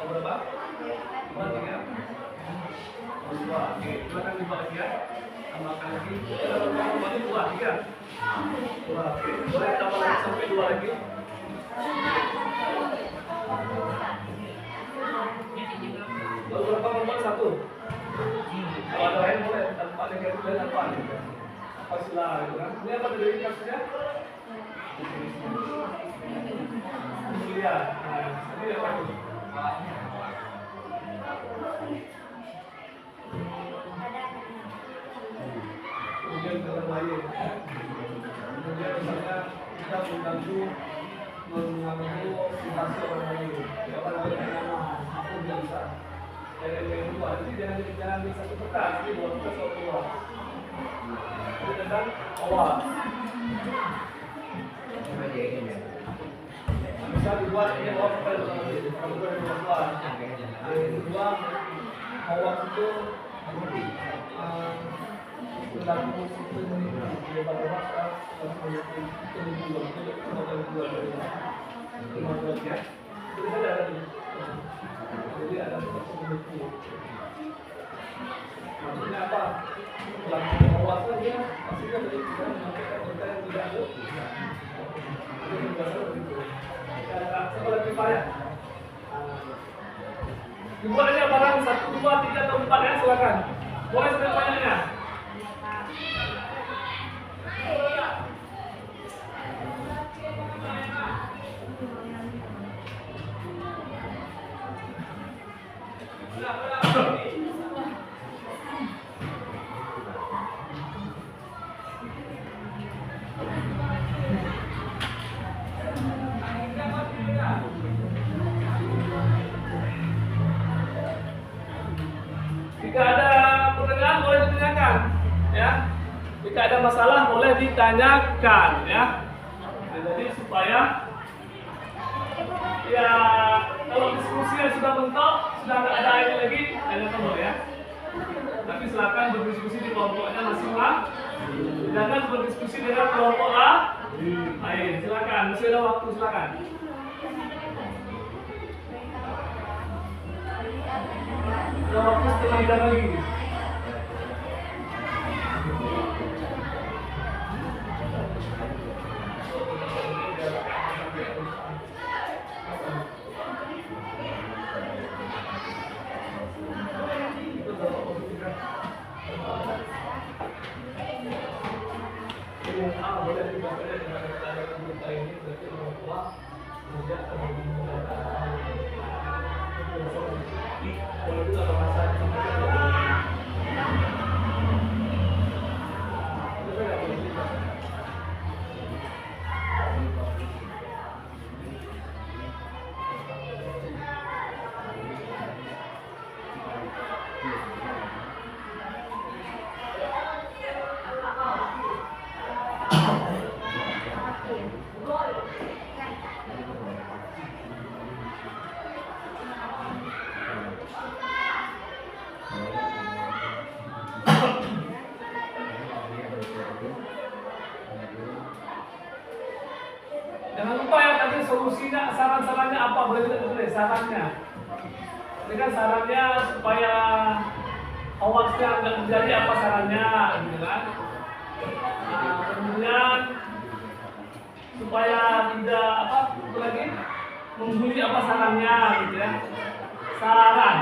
Berapa? 3. 2. Oke, silakan dibagi ya. Tambahkan lagi. Berapa? 2, 3. 2. Oke, boleh tambah lagi sampai 2 lagi. Lalu berapa nomor 1? Kalau ada lain boleh tanpa negatif dan apa? Apa sila gitu kan? Ini apa dari kasusnya? Kemudian, ini apa itu? Kemudian dengan lain. Kemudian misalnya kita mengganggu privasi orang lain. Ya orang lain itu bisa. Yang kedua, jadi jangan bisa tertekan, jadi buat kita soal keluar. Itu tentang awal. Bisa dibuat ini awal pada yang kedua, awal itu berlaku jadi ada seperti maksudnya apa? Dalam awal saja maksudnya dari kita menyampaikan berita yang tidak ada. Itu biasa begitu. Sekolah kifayah. Dibuatnya barang 1, 2, 3 atau 4 ya, silakan. Boleh sebanyak banyaknya. Jika ada pertanyaan boleh ditanyakan, ya. Jika ada masalah boleh ditanyakan, ya. Jadi supaya ya kalau diskusinya sudah mentok, sudah nggak ada ini lagi, jangan kamu ya. Tapi silakan berdiskusi di kelompoknya masing-masing. Jangan berdiskusi dengan kelompok lain. Silakan, masih ada waktu, silakan. Ada waktu setengah jam lagi. Jangan lupa ya tadi solusinya, saran-sarannya apa? Boleh kita tulis sarannya. Ini kan sarannya supaya hoaxnya nggak terjadi, apa sarannya, gitu kan? Nah, kemudian supaya tidak apa itu lagi membuli, apa sarannya, gitu ya? Saran.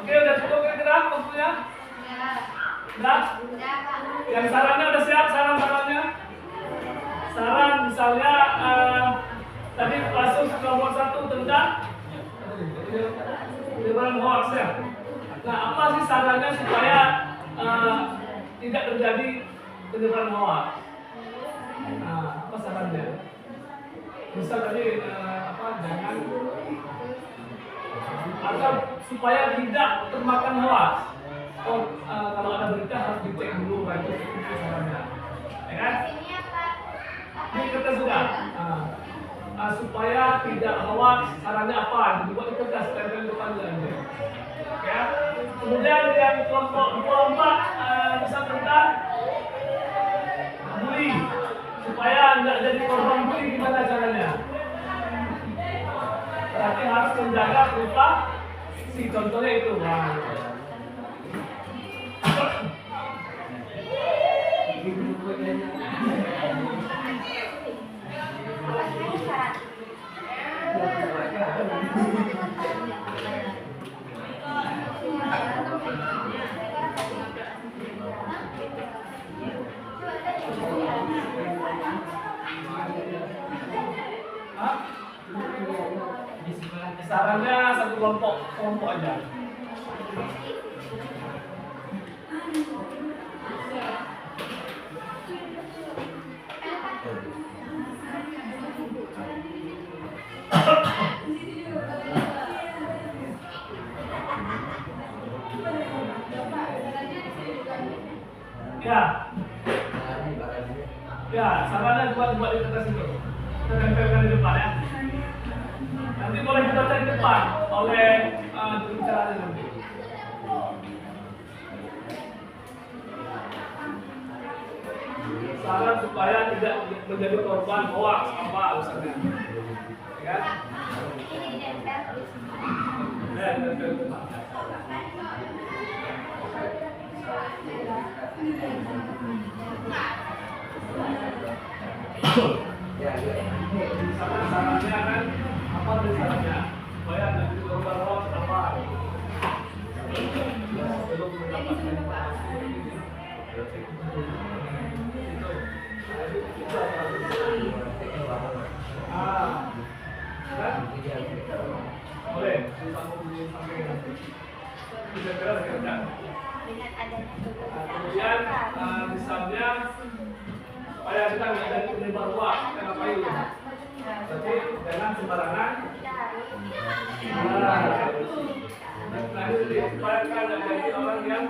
Oke, udah cukup kira-kira waktunya? Udah? Yang sarannya udah siap, saran-sarannya? Saran misalnya tadi kasus nomor 1 tentang penyebaran hoax ya. Nah, apa sih sarannya supaya tidak terjadi penyebaran hoax? Nah, apa sarannya? Misal tadi jangan, atau supaya tidak termakan hoax. Kalau ada berita harus dicek dulu, kan itu sarannya, ya kan? Ini kertas sudah. Supaya tidak hoax, sarannya apa? Dibuat di kertas, tempel depan aja. Ya. Kemudian yang kelompok 4 bisa tentang bully. Supaya nggak jadi korban bully, gimana caranya? Berarti harus menjaga privasi, contohnya itu. Sarannya satu kelompok aja. Ya, sarannya buat di kertas itu. Kita tempelkan di depan ya. Nanti boleh dibaca di depan oleh jurubicaranya nanti. Saran supaya tidak menjadi korban hoax apa alasannya, ya? Ya, tempel di depan. misalkan sarannya kan apa misalnya supaya nanti berubah apa belum mendapatkan informasi boleh disampaikan kira-kira
dengan adanya
kemudian misalnya supaya kita nggak ada penyebar luas karena payu jadi jangan sembarangan nah jadi supaya kita nggak jadi orang yang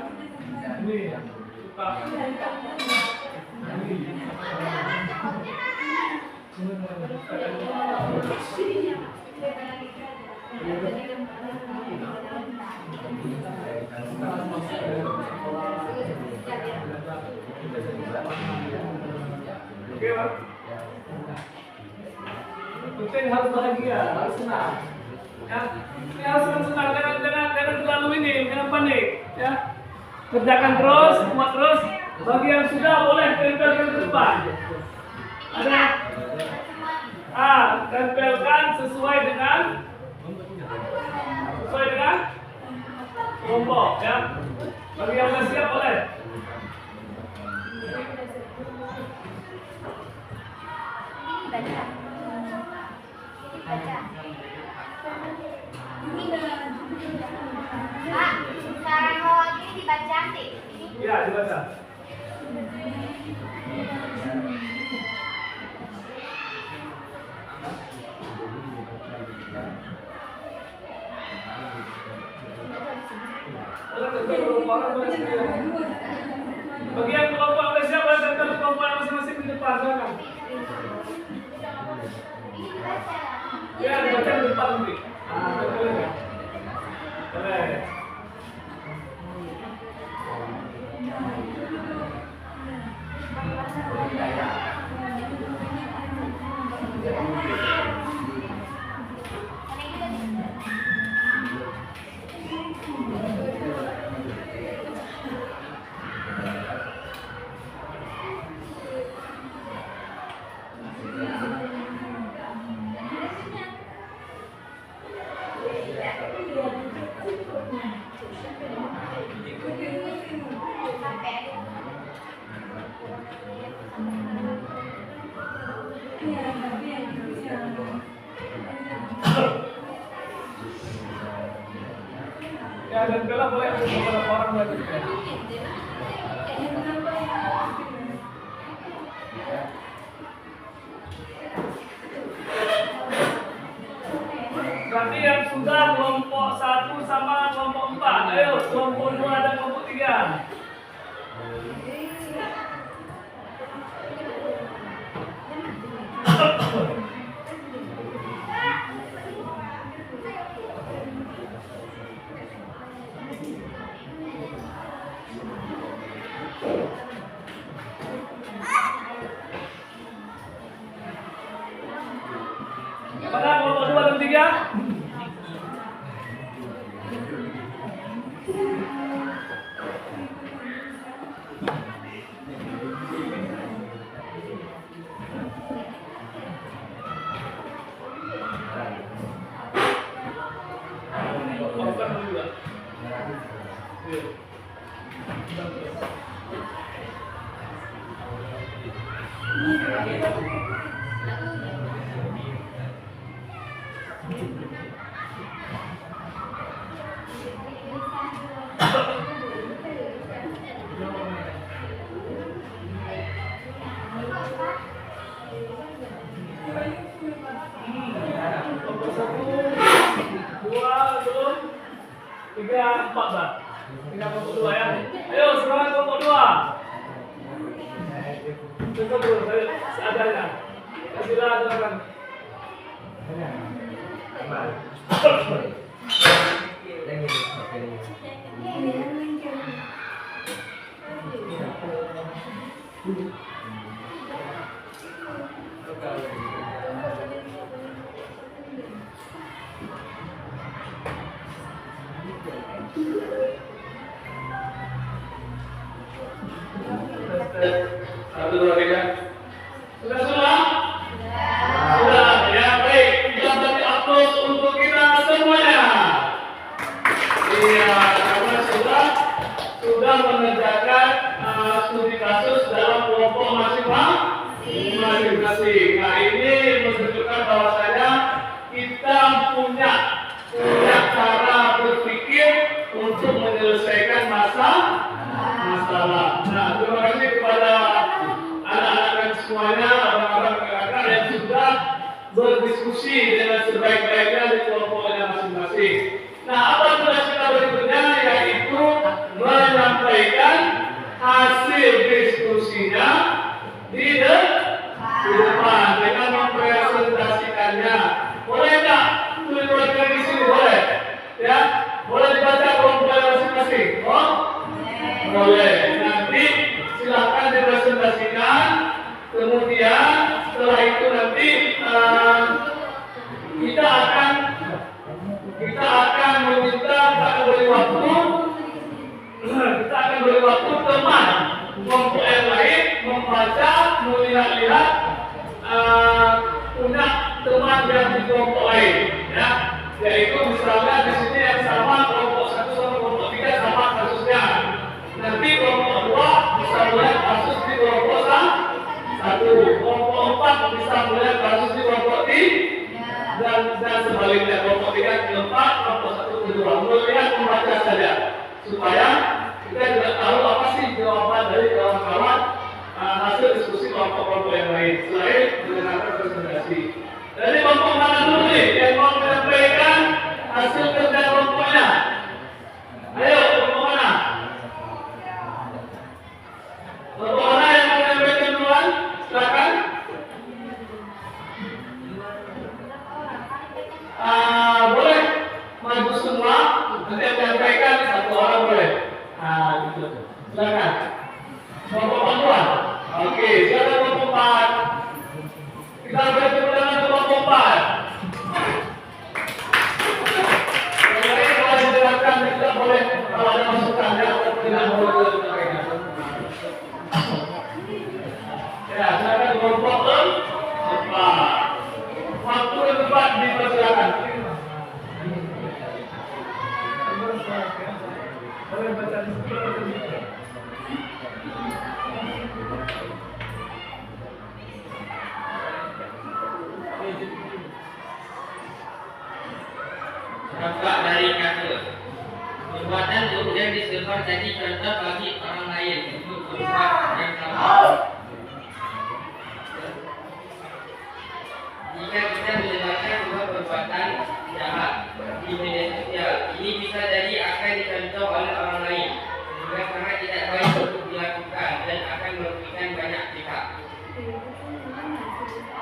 ini suka Oke, Pak. Penting harus bahagia, harus senang. Ya, ini harus senang, jangan terlalu ini, jangan panik. Ya, kerjakan terus, kuat terus. Bagi yang sudah boleh tempelkan ke depan. Ada, tempelkan sesuai dengan kelompok. Ya, bagi yang sudah siap boleh.
Pak, saran lawak ini dibaca sih.
Ya, dibaca. Bagi yang kelompok ada siapa yang kelompok masing-masing di depan silakan. Ya, dibaca di depan nanti. Boleh. Boleh. Ya, dan kalau boleh beberapa orang lagi. Berarti yang sudah kelompok 1 sama kelompok 4. Ayo, kelompok 2 dan kelompok 3. Mana kelompok 2 dan 3? Tiga, empat lah. Tiga kelompok 2 ya. Ayo sekarang kelompok 2. Cukup dulu, seadanya. Silakan. Satu, dua, tiga. Sudah semua? Sudah ya. menyelesaikan masalah. Nah, terima kasih kepada anak-anak dan semuanya, orang-orang kakak yang sudah berdiskusi dengan sebaik-baiknya di kelompoknya masing-masing. Nah, apa tugas kita berikutnya, yaitu menyampaikan hasil diskusinya di depan dengan mempresentasikannya. Boleh tak tulis-tuliskan di sini? Boleh? Ya, boleh dibaca kelompoknya masing-masing. Oh? Boleh. Nanti silakan dipresentasikan. Kemudian setelah itu nanti kita akan meminta, kita akan beri waktu teman kelompok yang lain membaca, melihat-lihat punya teman yang di kelompok lain, ya. Yaitu misalnya di sini yang sama kelompok 1 sama kelompok 3 sama kasusnya. Nanti kelompok 2 bisa melihat kasus di kelompok 1, kelompok 4 bisa melihat kasus di kelompok 3 dan sebaliknya kelompok 3 ke 4, kelompok 1 ke 2. Melihat membaca saja supaya kita tidak tahu apa sih jawaban dari kawan-kawan hasil diskusi kelompok-kelompok yang lain selain mendengarkan presentasi. Dari kelompok mana dulu nih yang mau menyampaikan hasil kerja kelompoknya? Ayo, kelompok mana? Kelompok mana yang mau menyampaikan duluan? Silakan. Boleh maju semua, nanti yang menyampaikan 1 orang boleh. Gitu. Silakan. Kelompok perempuan. Oke, silakan kelompok 4. Kita beri tepuk tangan kelompok 4. Yang lain boleh didengarkan, kita boleh kalau ada masukan ya, tidak boleh didengarkan. Ya, silakan kelompok 4. Waktu yang tepat dipersilakan.
Dampak dari kasus perbuatan kemudian disebar jadi contoh bagi orang lain untuk berbuat yang sama. Jika kita menyebarkan sebuah perbuatan jahat di media sosial, ini bisa jadi akan dicontoh oleh orang lain, sehingga sangat tidak baik untuk dilakukan dan akan merugikan banyak pihak.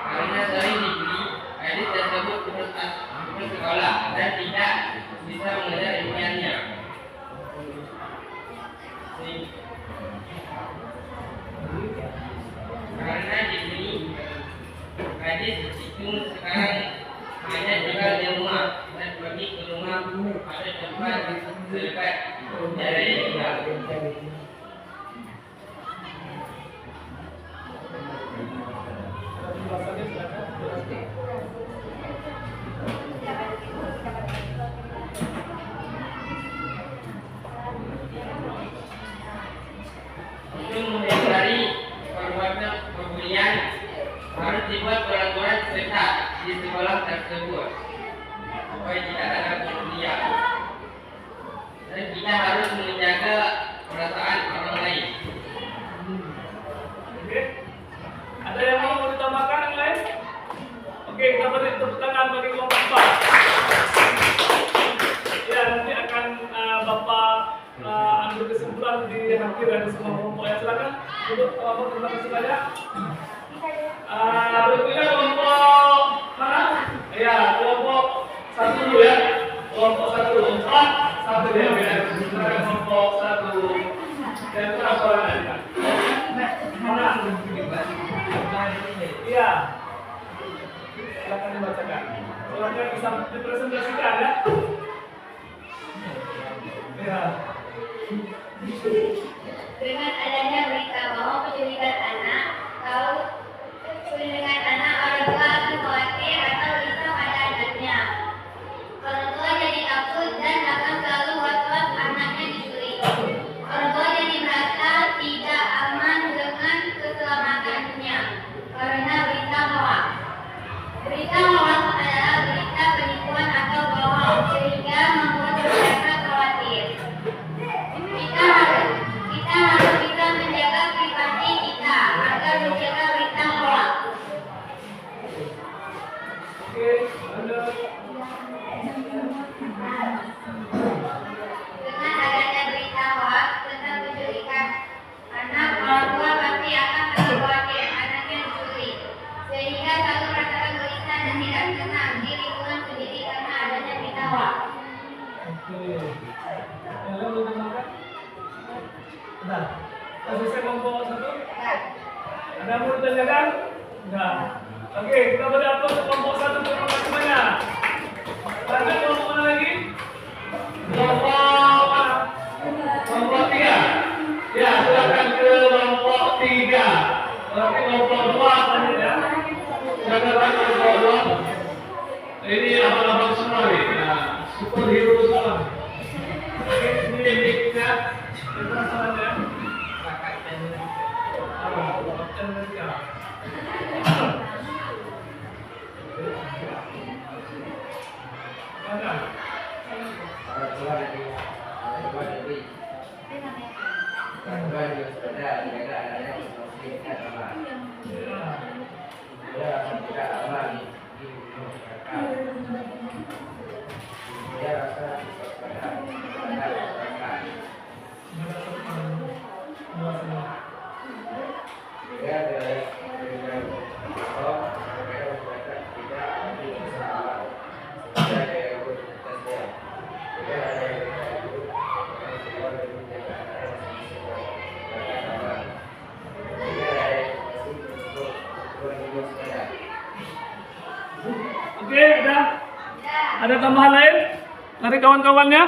Karena sering dibeli, gadis tersebut putus sekolah dan tidak bisa mengejar impiannya. Karena dibeli, gadis itu sekarang hanya tinggal di rumah dan pergi ke rumah pada tempat dekat dari tinggal. Untuk menghindari perbuatan pembulian harus dibuat peraturan ketat di sekolah tersebut supaya tidak ada pembulian, dan kita harus menjaga perasaan orang lain.
Oke. Ada yang mau ditambahkan yang lain? Oke, kita beri tepuk tangan bagi kelompok 4. Ya, nanti akan Bapak ambil kesimpulan di akhir dari semua kelompok ya. Silakan untuk kelompok terima kasih banyak. Berikutnya kelompok mana? Ya, kelompok 1 dulu ya. Kelompok 1 4 sampai dia beda. Kelompok 1 dan terus suaranya. Mana? Iya. Silakan dibacakan. Silakan bisa dipresentasikan ya. Ya.
Dengan adanya berita bahwa penculikan anak, orang tua akan khawatir atau risau pada anaknya. Orang tua jadi takut dan akan selalu was-was anaknya diculik. Orang tua jadi merasa tidak aman dengan keselamatannya karena berita hoax. Berita hoax adalah berita penipuan atau bohong sehingga membuat masyarakat khawatir.
Nah, selesai kelompok 1? Ada yang mau ditanyakan? Enggak. Oke, kita beri aplaus untuk kelompok 1. Terima kasih banyak. Lanjut kelompok mana lagi? Kelompok 3. Ya, silakan ke kelompok 3. Berarti kelompok 2 lanjut ya. Silakan kelompok 2. Ini abang-abang semua nih. Nah, superhero semua. Oke, ini mic-nya. Kita salahnya. Oke, udah. Ada tambahan lain dari kawan-kawannya?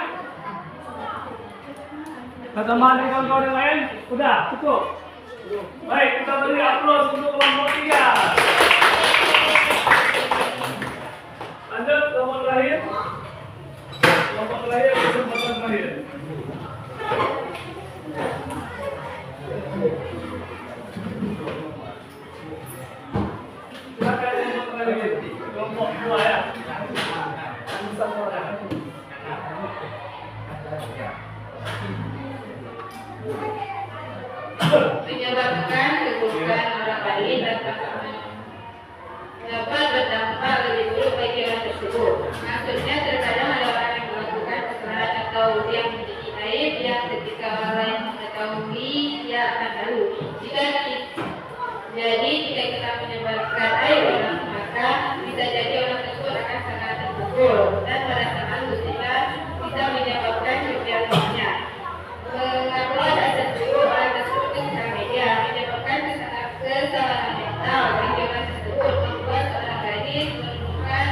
Ada tambahan dari kawan-kawan yang lain? Udah, cukup. Baik, kita beri aplaus untuk kelompok 3. Lanjut kelompok terakhir. Kelompok terakhir, kesempatan terakhir. Silakan kelompok terakhir. Kelompok 2 ya.
Menyebabkan keburukan orang lain dan pasangan dapat berdampak lebih buruk bagi orang tersebut. Maksudnya terkadang ada orang yang melakukan kesalahan atau yang menjadi aib yang ketika orang lain mengetahui dia akan malu. Jadi jika kita menyebabkan aib orang, maka bisa jadi orang tersebut akan sangat terpukul dan merasa malu jika kita menyebabkan kebiasaannya. Mengupload aset buruk orang tersebut ke sosial media menyebabkan kesalahan mental bagi orang tersebut, membuat orang lain menemukan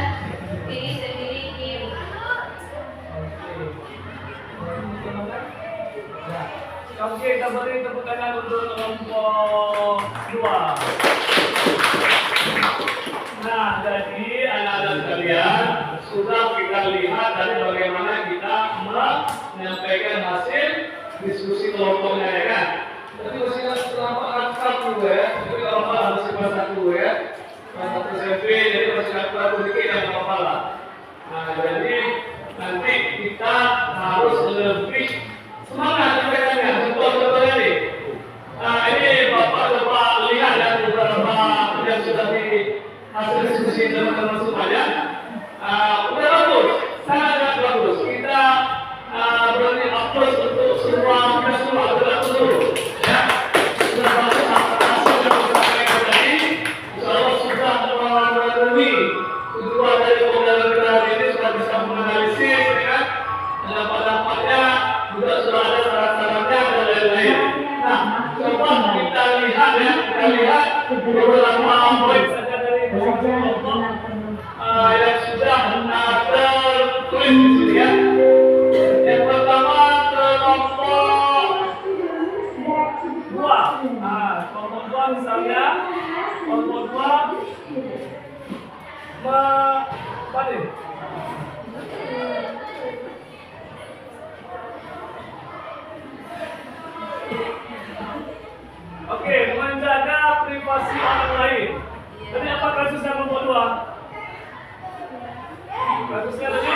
diri sendiri di
Oke, kita beri tepuk tangan untuk kelompok 2. Nah, jadi anak-anak sekalian sudah kita lihat dari bagaimana kita menyampaikan hasil diskusi kelompoknya ya kan. Jadi usia selama lengkap juga ya. Jadi kalau harus bahasa dulu ya. Satu SMP jadi masih aku dikit yang apa lah. Nah, jadi nanti kita harus lebih semangat mereka contoh-contohnya nih. Nah, ini Bapak coba lihat ya beberapa yang sudah di hasil diskusi teman-teman semuanya. Udah bagus, sangat bagus. Kita berani aplaus untuk semua kita semua berlaku dulu. Ya, sudah bagus hasil yang kita sampaikan tadi. Insyaallah sudah memenuhi tujuan dari pembelajaran kita hari ini, sudah bisa menganalisis, ya kan? Dampak-dampaknya juga sudah ada saran-sarannya dan lain-lain. Nah, coba kita lihat ya, kita lihat beberapa poin saja dari kelompok yang sudah tertulis di sini ya. Yang pertama kelompok 2. Nah, kelompok 2 misalnya kelompok 2 apa nih? Oke, menjaga privasi orang lain. Tadi apa kasusnya kelompok 2? Kasusnya tadi?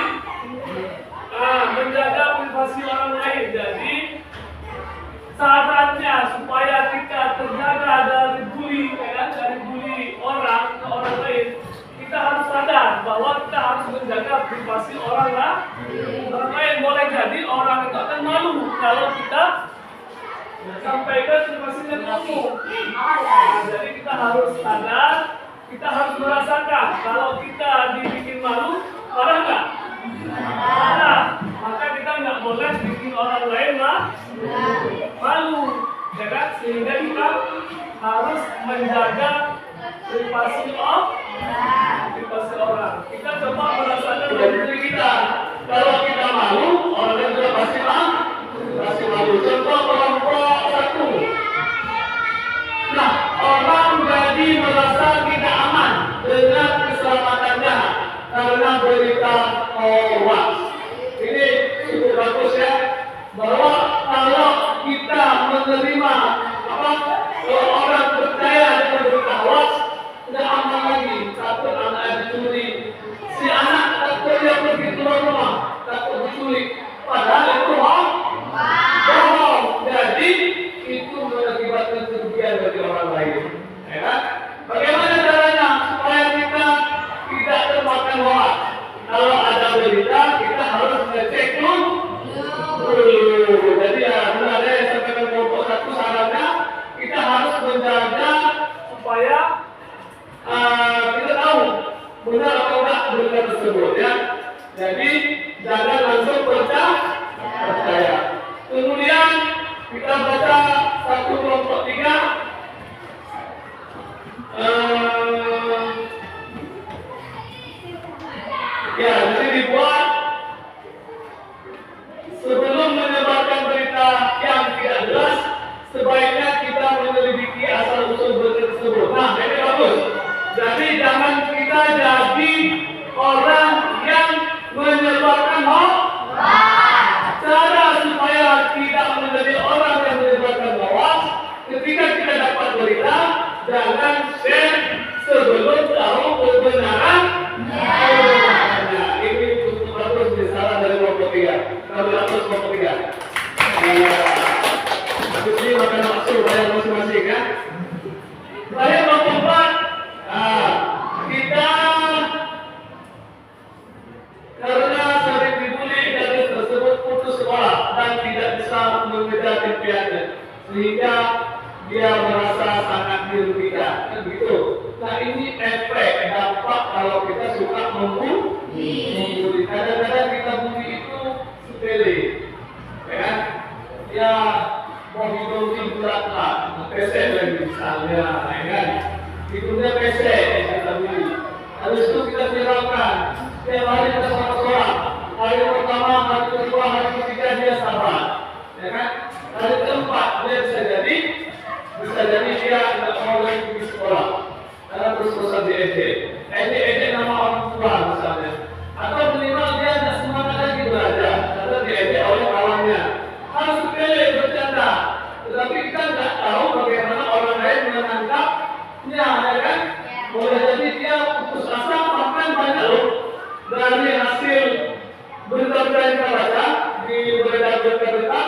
Menjaga privasi orang lain. Jadi sarannya supaya kita terjaga dari bully, ya kan? Dari bully orang ke orang lain, kita harus sadar bahwa kita harus menjaga privasi orang lain. Boleh jadi orang itu akan malu kalau kita sampaikan privasinya ke umum. Jadi kita harus sadar, kita harus merasakan kalau kita dibikin malu, marah nggak? Marah. Maka kita nggak boleh bikin orang lain malu. ya kan? Sehingga kita harus menjaga privasi orang. Kita coba merasakan dari diri kita. Kalau kita malu, orang lain juga pasti malu. Contoh kelompok satu. Nah, orang jadi merasa tidak aman dengan keselamatannya karena berita hoax. Ini cukup bagus ya, bahwa kalau kita menerima orang percaya dengan berita hoax, tidak aman lagi. Takut anak dicuri, si anak takut dia pergi keluar rumah, takut diculik. Padahal itu bohong. Jadi itu mengakibatkan kerugian bagi orang lain. Ya kan? Bagaimana caranya supaya kita tidak termakan hoax? Kalau ada berita, kita harus ngecek dulu. Jadi ya, benar ya, sampai kelompok satu sarannya, kita harus menjaga supaya kita tahu benar atau enggak berita tersebut ya. Jadi jangan langsung percaya. Kemudian kita baca 1 kelompok 3. Ya, jadi dibuat sebelum menyebarkan berita yang tidak jelas, sebaiknya kita menyelidiki asal usul berita tersebut. Nah, ini bagus. Jadi jangan kita jadi orang yang menyebarkan hoax. Cara supaya tidak menjadi orang yang menyebarkan hoax, ketika kita dapat berita, jangan share sebelum tahu kebenaran. Ini cukup bagus di saran dari kelompok 3. Kami atas kelompok 3. Habis ini makan maksud bayar masing-masing ya. Saya kelompok 4. Kita karena sering dibully dari tersebut putus sekolah dan tidak bisa mengejar impiannya, sehingga dia merasa sangat dirugikan. Kan begitu. Nah, ini efek dampak kalau kita suka membuli. Kadang-kadang kita bully itu sepele, ya kan? Ya mau hidung berat-berat, pesek lagi misalnya, ya kan? Hidungnya pesek, kita bully. Habis itu kita viralkan. Setiap hari kita sama sekolah. Hari pertama, hari kedua, hari ketiga dia sabar, ya kan? Hari keempat dia bisa jadi dia tidak mau lagi pergi sekolah karena terus-terusan diejek nama orang tua misalnya, atau minimal dia tidak semangat lagi belajar karena diejek oleh kawannya. Hal sepele bercanda, tetapi kita tidak tahu bagaimana orang lain menangkapnya, ya kan? Boleh jadi dia putus asa, bahkan banyak loh dari hasil berita-berita yang kita baca di berita-berita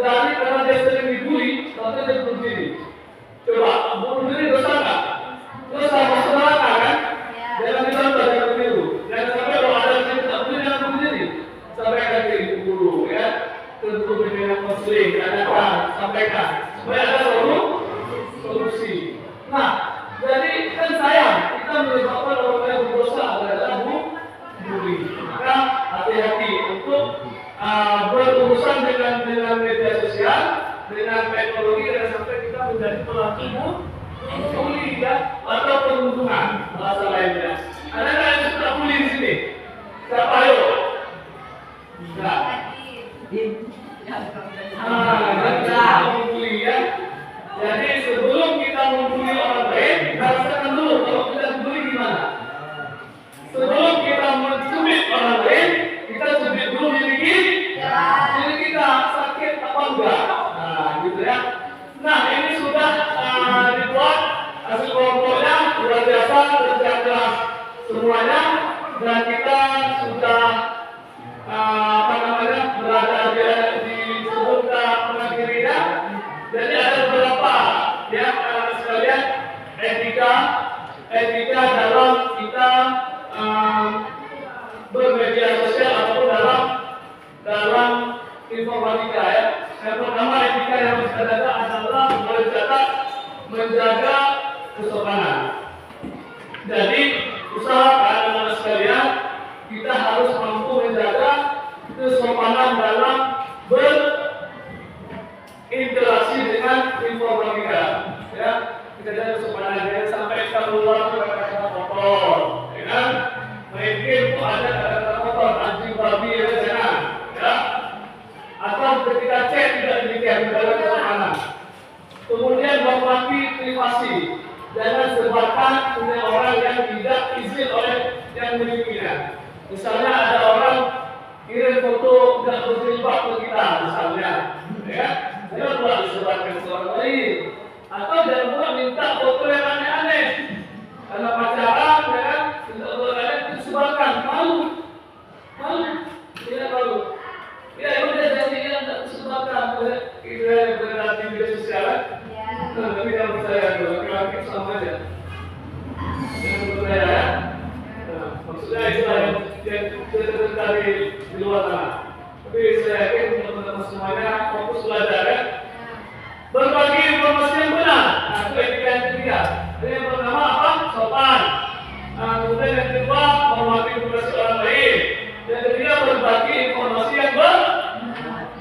dari karena dia sering dibully, maka dia bunuh diri. Coba, bunuh diri dosa nggak? Dosa masuk neraka kan? Jangan ditambah, jangan ditiru. Jangan sampai kalau ada yang tidak boleh, jangan bunuh diri. Sampaikan ke ibu guru, ya. Tentu dengan konseling, adakan, sampaikan. Supaya ada solusi. Nah, jadi kan sayang kita menyebabkan orang yang berdosa adalah bully. Maka hati-hati untuk berurusan dengan media sosial, dengan teknologi, dan sampai kita menjadi pelaku bully ya, atau perundungan bahasa lainnya. Ada nggak yang suka bully di sini? Siapa ayo? Enggak. Kita membuli ya. Jadi sebelum kita membuli orang lain, kita rasakan dulu kalau kita membuli gimana. Sebelum kita mencubit orang lain, kita cubit dulu diri kita sakit apa enggak. Nah, gitu ya. Nah, ini sudah dibuat hasil kelompoknya luar biasa, kerja keras semuanya, dan kita sudah berada di sebutkan mengakhirinya. Jadi ada beberapa ya sekalian etika dalam kita bermedia sosial ataupun dalam informatika ya. Yang pertama etika yang harus kita jaga adalah menjaga kesopanan. Jadi usahakan anak sekalian kita harus mampu menjaga kesopanan dalam berinteraksi dengan Kita supaya sampai keluar kata-kata kotor, ya kan? Mungkin ada kata-kata kotor, anjing babi ya jangan, ya. Atau ketika chat tidak demikian dalam mana. Kemudian memiliki privasi, jangan sebarkan punya orang yang tidak izin oleh yang memilikinya. Misalnya ada orang kirim foto nggak berjilbab ke kita, misalnya, ya, jangan pula disebarkan ke orang lain. Atau jangan pula minta foto yang aneh-aneh. Karena pacaran, ya kan, minta foto yang aneh disebarkan, malu, tidak malu. Ya, itu dia janji yang tak disebarkan oleh kita berada di media sosial. Tapi jangan percaya, laki-laki sama aja. Jangan percaya, ya. Maksudnya itu yang dari di luar sana. Tapi saya yakin teman-teman semuanya fokus belajar, ya. Berbagi informasi yang benar. Nah, itu etika yang ketiga. Jadi yang pertama apa? Sopan. Kemudian yang kedua menghormati informasi orang lain. Yang ketiga berbagi informasi yang benar.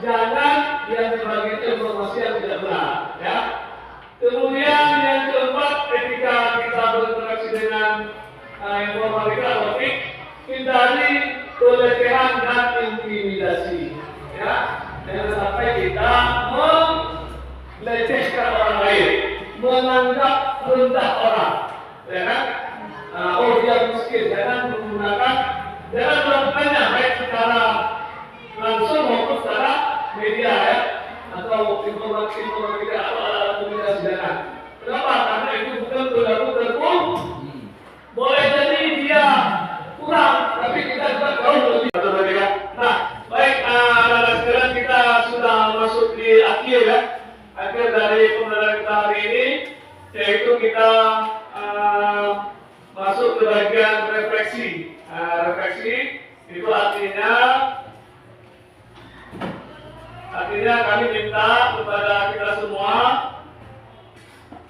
Jangan yang berbagi informasi yang tidak benar. Ya. Kemudian yang keempat, ketika kita berinteraksi dengan informatika topik, hindari pelecehan dan intimidasi. Ya, jangan sampai kita melecehkan orang lain, menganggap rendah orang. Ya kan? Oh dia miskin, jangan melakukannya baik secara langsung maupun secara media, ya, atau informasi atau alat komunikasi jangan. Kenapa? Karena itu bukan perilaku terpuruk. Boleh jadi dia kurang, tapi kita juga tahu lebih. Nah, baik, sekarang kita sudah masuk di akhir, ya, akhir dari pembelajaran kita hari ini, yaitu kita masuk ke bagian refleksi. Refleksi itu artinya kami minta kepada kita semua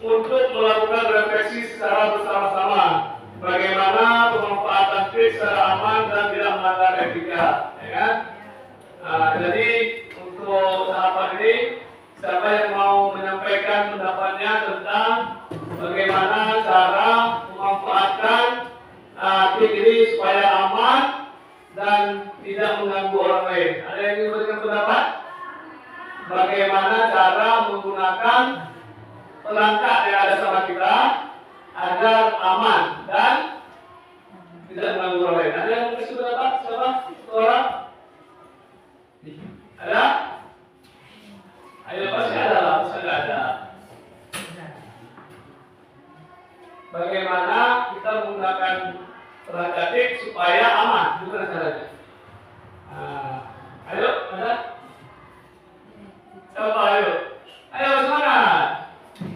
untuk melakukan refleksi secara bersama-sama. Bagaimana pemanfaatan trik secara aman dan tidak melanggar etika, ya kan? Jadi untuk tahapan ini, siapa yang mau menyampaikan pendapatnya tentang bagaimana cara memanfaatkan trik ini supaya aman dan tidak mengganggu orang lain? Ada yang ingin memberikan pendapat? Bagaimana cara menggunakan perangkat yang ada sama kita agar aman dan tidak mengganggu orang lain? Ada yang kasih pendapat? Siapa? Orang? Ada? Ayo pasti ada lah, pasti ada. Bagaimana kita menggunakan perangkat trik supaya aman? Gimana caranya? Ayo, ada? Siapa? Ayo, semangat.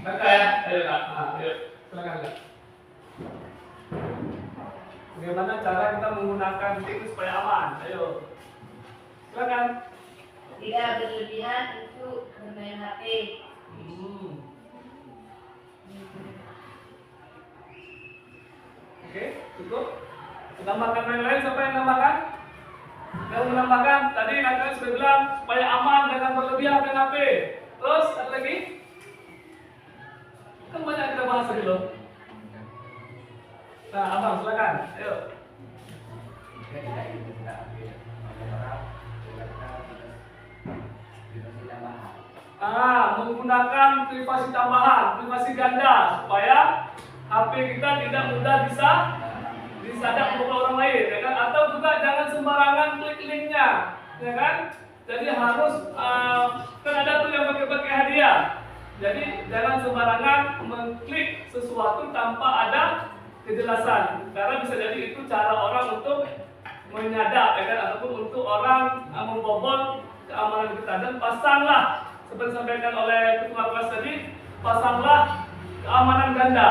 Kakak ya, ayo kak. Ayo, silakan kak. Bagaimana cara kita menggunakan trik supaya aman? Ayo, silakan.
Tidak berlebihan untuk bermain HP.
Oke, cukup. Tambahkan yang lain, siapa yang tambahkan? Yang menambahkan, tadi kakak sudah bilang supaya aman dengan berlebihan dengan HP. Terus, ada lagi? Kan banyak kita bahas tadi loh. Nah, abang silakan, ayo. Menggunakan privasi tambahan, privasi ganda, supaya HP kita tidak mudah disadap oleh orang lain, ya kan? Atau juga jangan sembarangan klik linknya, ya kan? Jadi harus kan ada tuh yang pakai hadiah. Jadi jangan sembarangan mengklik sesuatu tanpa ada kejelasan, karena bisa jadi itu cara orang untuk menyadap, ya kan? Ataupun untuk orang membobol keamanan kita. Dan pasanglah, seperti disampaikan oleh ketua kelas tadi, pasanglah keamanan ganda,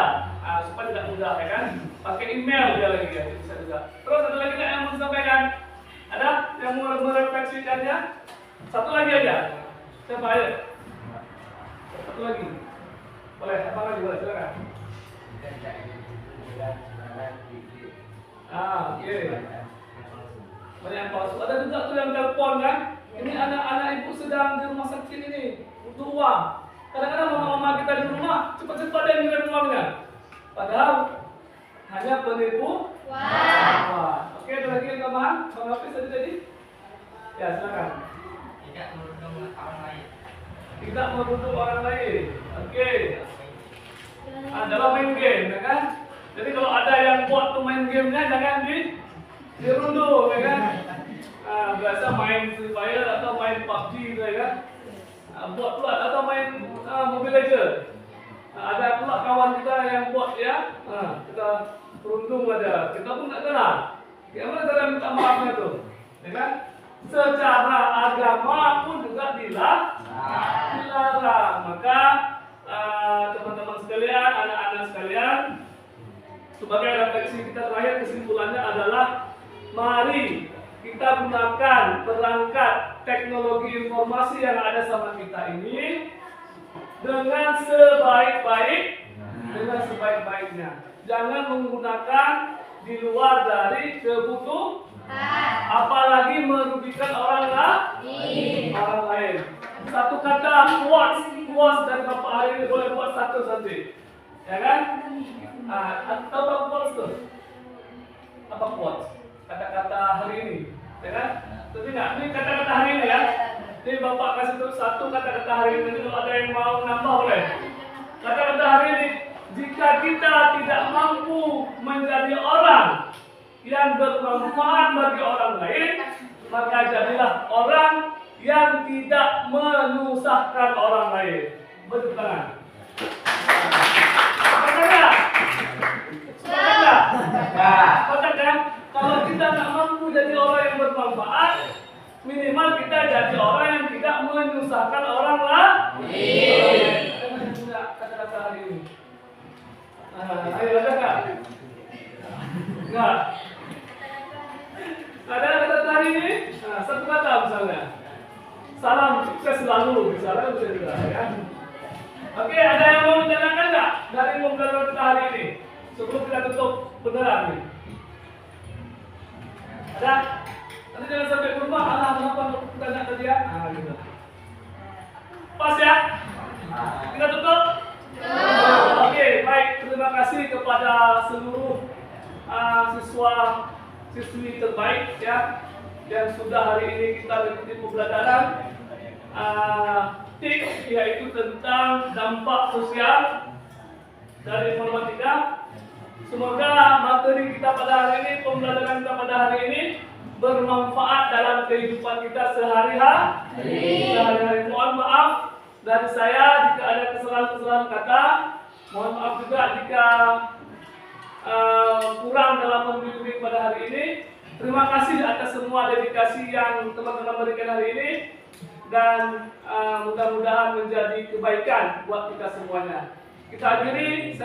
supaya tidak mudah, ya kan? Pakai email dia lagi, ya, bisa juga. Terus ada lagi yang mau disampaikan? Ada yang mau merefleksikannya? Satu lagi aja. Siapa ayo? Satu lagi. Boleh, apa lagi boleh, silakan. Oke. Banyak yang palsu. Ada juga tuh yang telepon kan? Ini anak-anak ibu sedang di rumah sakit ini, butuh uang. Kadang-kadang mama-mama kita di rumah cepat-cepat dia ngirim uangnya. Padahal hanya penipu. Wah. Oke, ada lagi yang tambahan? Bang Hafiz tadi? Ya, silakan.
Tidak merundung orang lain.
Tidak menuduh orang lain. Oke. Adalah main game, ya kan? Jadi kalau ada yang buat tuh main gamenya jangan dirundung, ya kan? Biasa main Free Fire atau main PUBG gitu, ya kan? Buat pula atau main Mobile Legends. Ada pula kawan kita yang buat ya, kita beruntung aja. Kita pun tak kenal. Gimana cara minta maafnya tuh? Ya kan? Secara agama pun juga dilarang. Maka teman-teman sekalian, anak-anak sekalian, sebagai refleksi kita terakhir, kesimpulannya adalah mari kita gunakan perangkat teknologi informasi yang ada sama kita ini dengan sebaik-baiknya. Jangan menggunakan di luar dari kebutuhan, apalagi merugikan orang lain. Satu kata quotes dari Bapak hari ini boleh buat satu nanti, ya kan? Atau apa quotes tuh? Apa quotes? Kata-kata hari ini, ya kan? Tapi nggak, ini kata-kata hari ini ya. Jadi Bapak kasih tuh satu kata-kata hari ini. Kalau ada yang mau nambah boleh. Kata-kata hari ini, jika kita tidak mampu menjadi orang yang bermanfaat bagi orang lain, maka jadilah orang yang tidak menyusahkan orang lain. Betul kan? Sepakat? Sepakat kan? Kalau kita tidak mampu jadi orang yang bermanfaat, minimal kita jadi orang yang tidak menyusahkan orang lain. Kata-kata hari ini. Ayo ada nggak? Nggak. Ada kata-kata hari ini? Satu kata misalnya. Salam sukses selalu, misalnya bisa juga ya. Oke, ada yang mau menjalankan nggak dari pembelajaran kita hari ini? Sebelum kita tutup beneran nih. Ada? Nanti jangan sampai ke rumah, kenapa kita nggak tadi ya? Gitu. Pas ya? Kita tutup? Oke, baik. Terima kasih kepada seluruh siswa-siswi terbaik ya yang sudah hari ini kita mengikuti pembelajaran TIK, yaitu tentang dampak sosial dari informatika. Semoga materi kita pada hari ini, pembelajaran kita pada hari ini bermanfaat dalam kehidupan kita sehari-hari. Mohon maaf dari saya jika ada kesalahan-kesalahan kata. Mohon maaf juga jika kurang dalam membimbing pada hari ini. Terima kasih atas semua dedikasi yang teman-teman berikan hari ini, dan mudah-mudahan menjadi kebaikan buat kita semuanya. Saya akhiri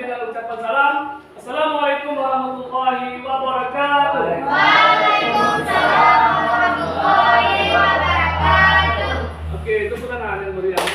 dengan ucapan salam. Assalamualaikum warahmatullahi wabarakatuh.
Waalaikumsalam warahmatullahi wabarakatuh.
Oke, itu bukan yang meriah.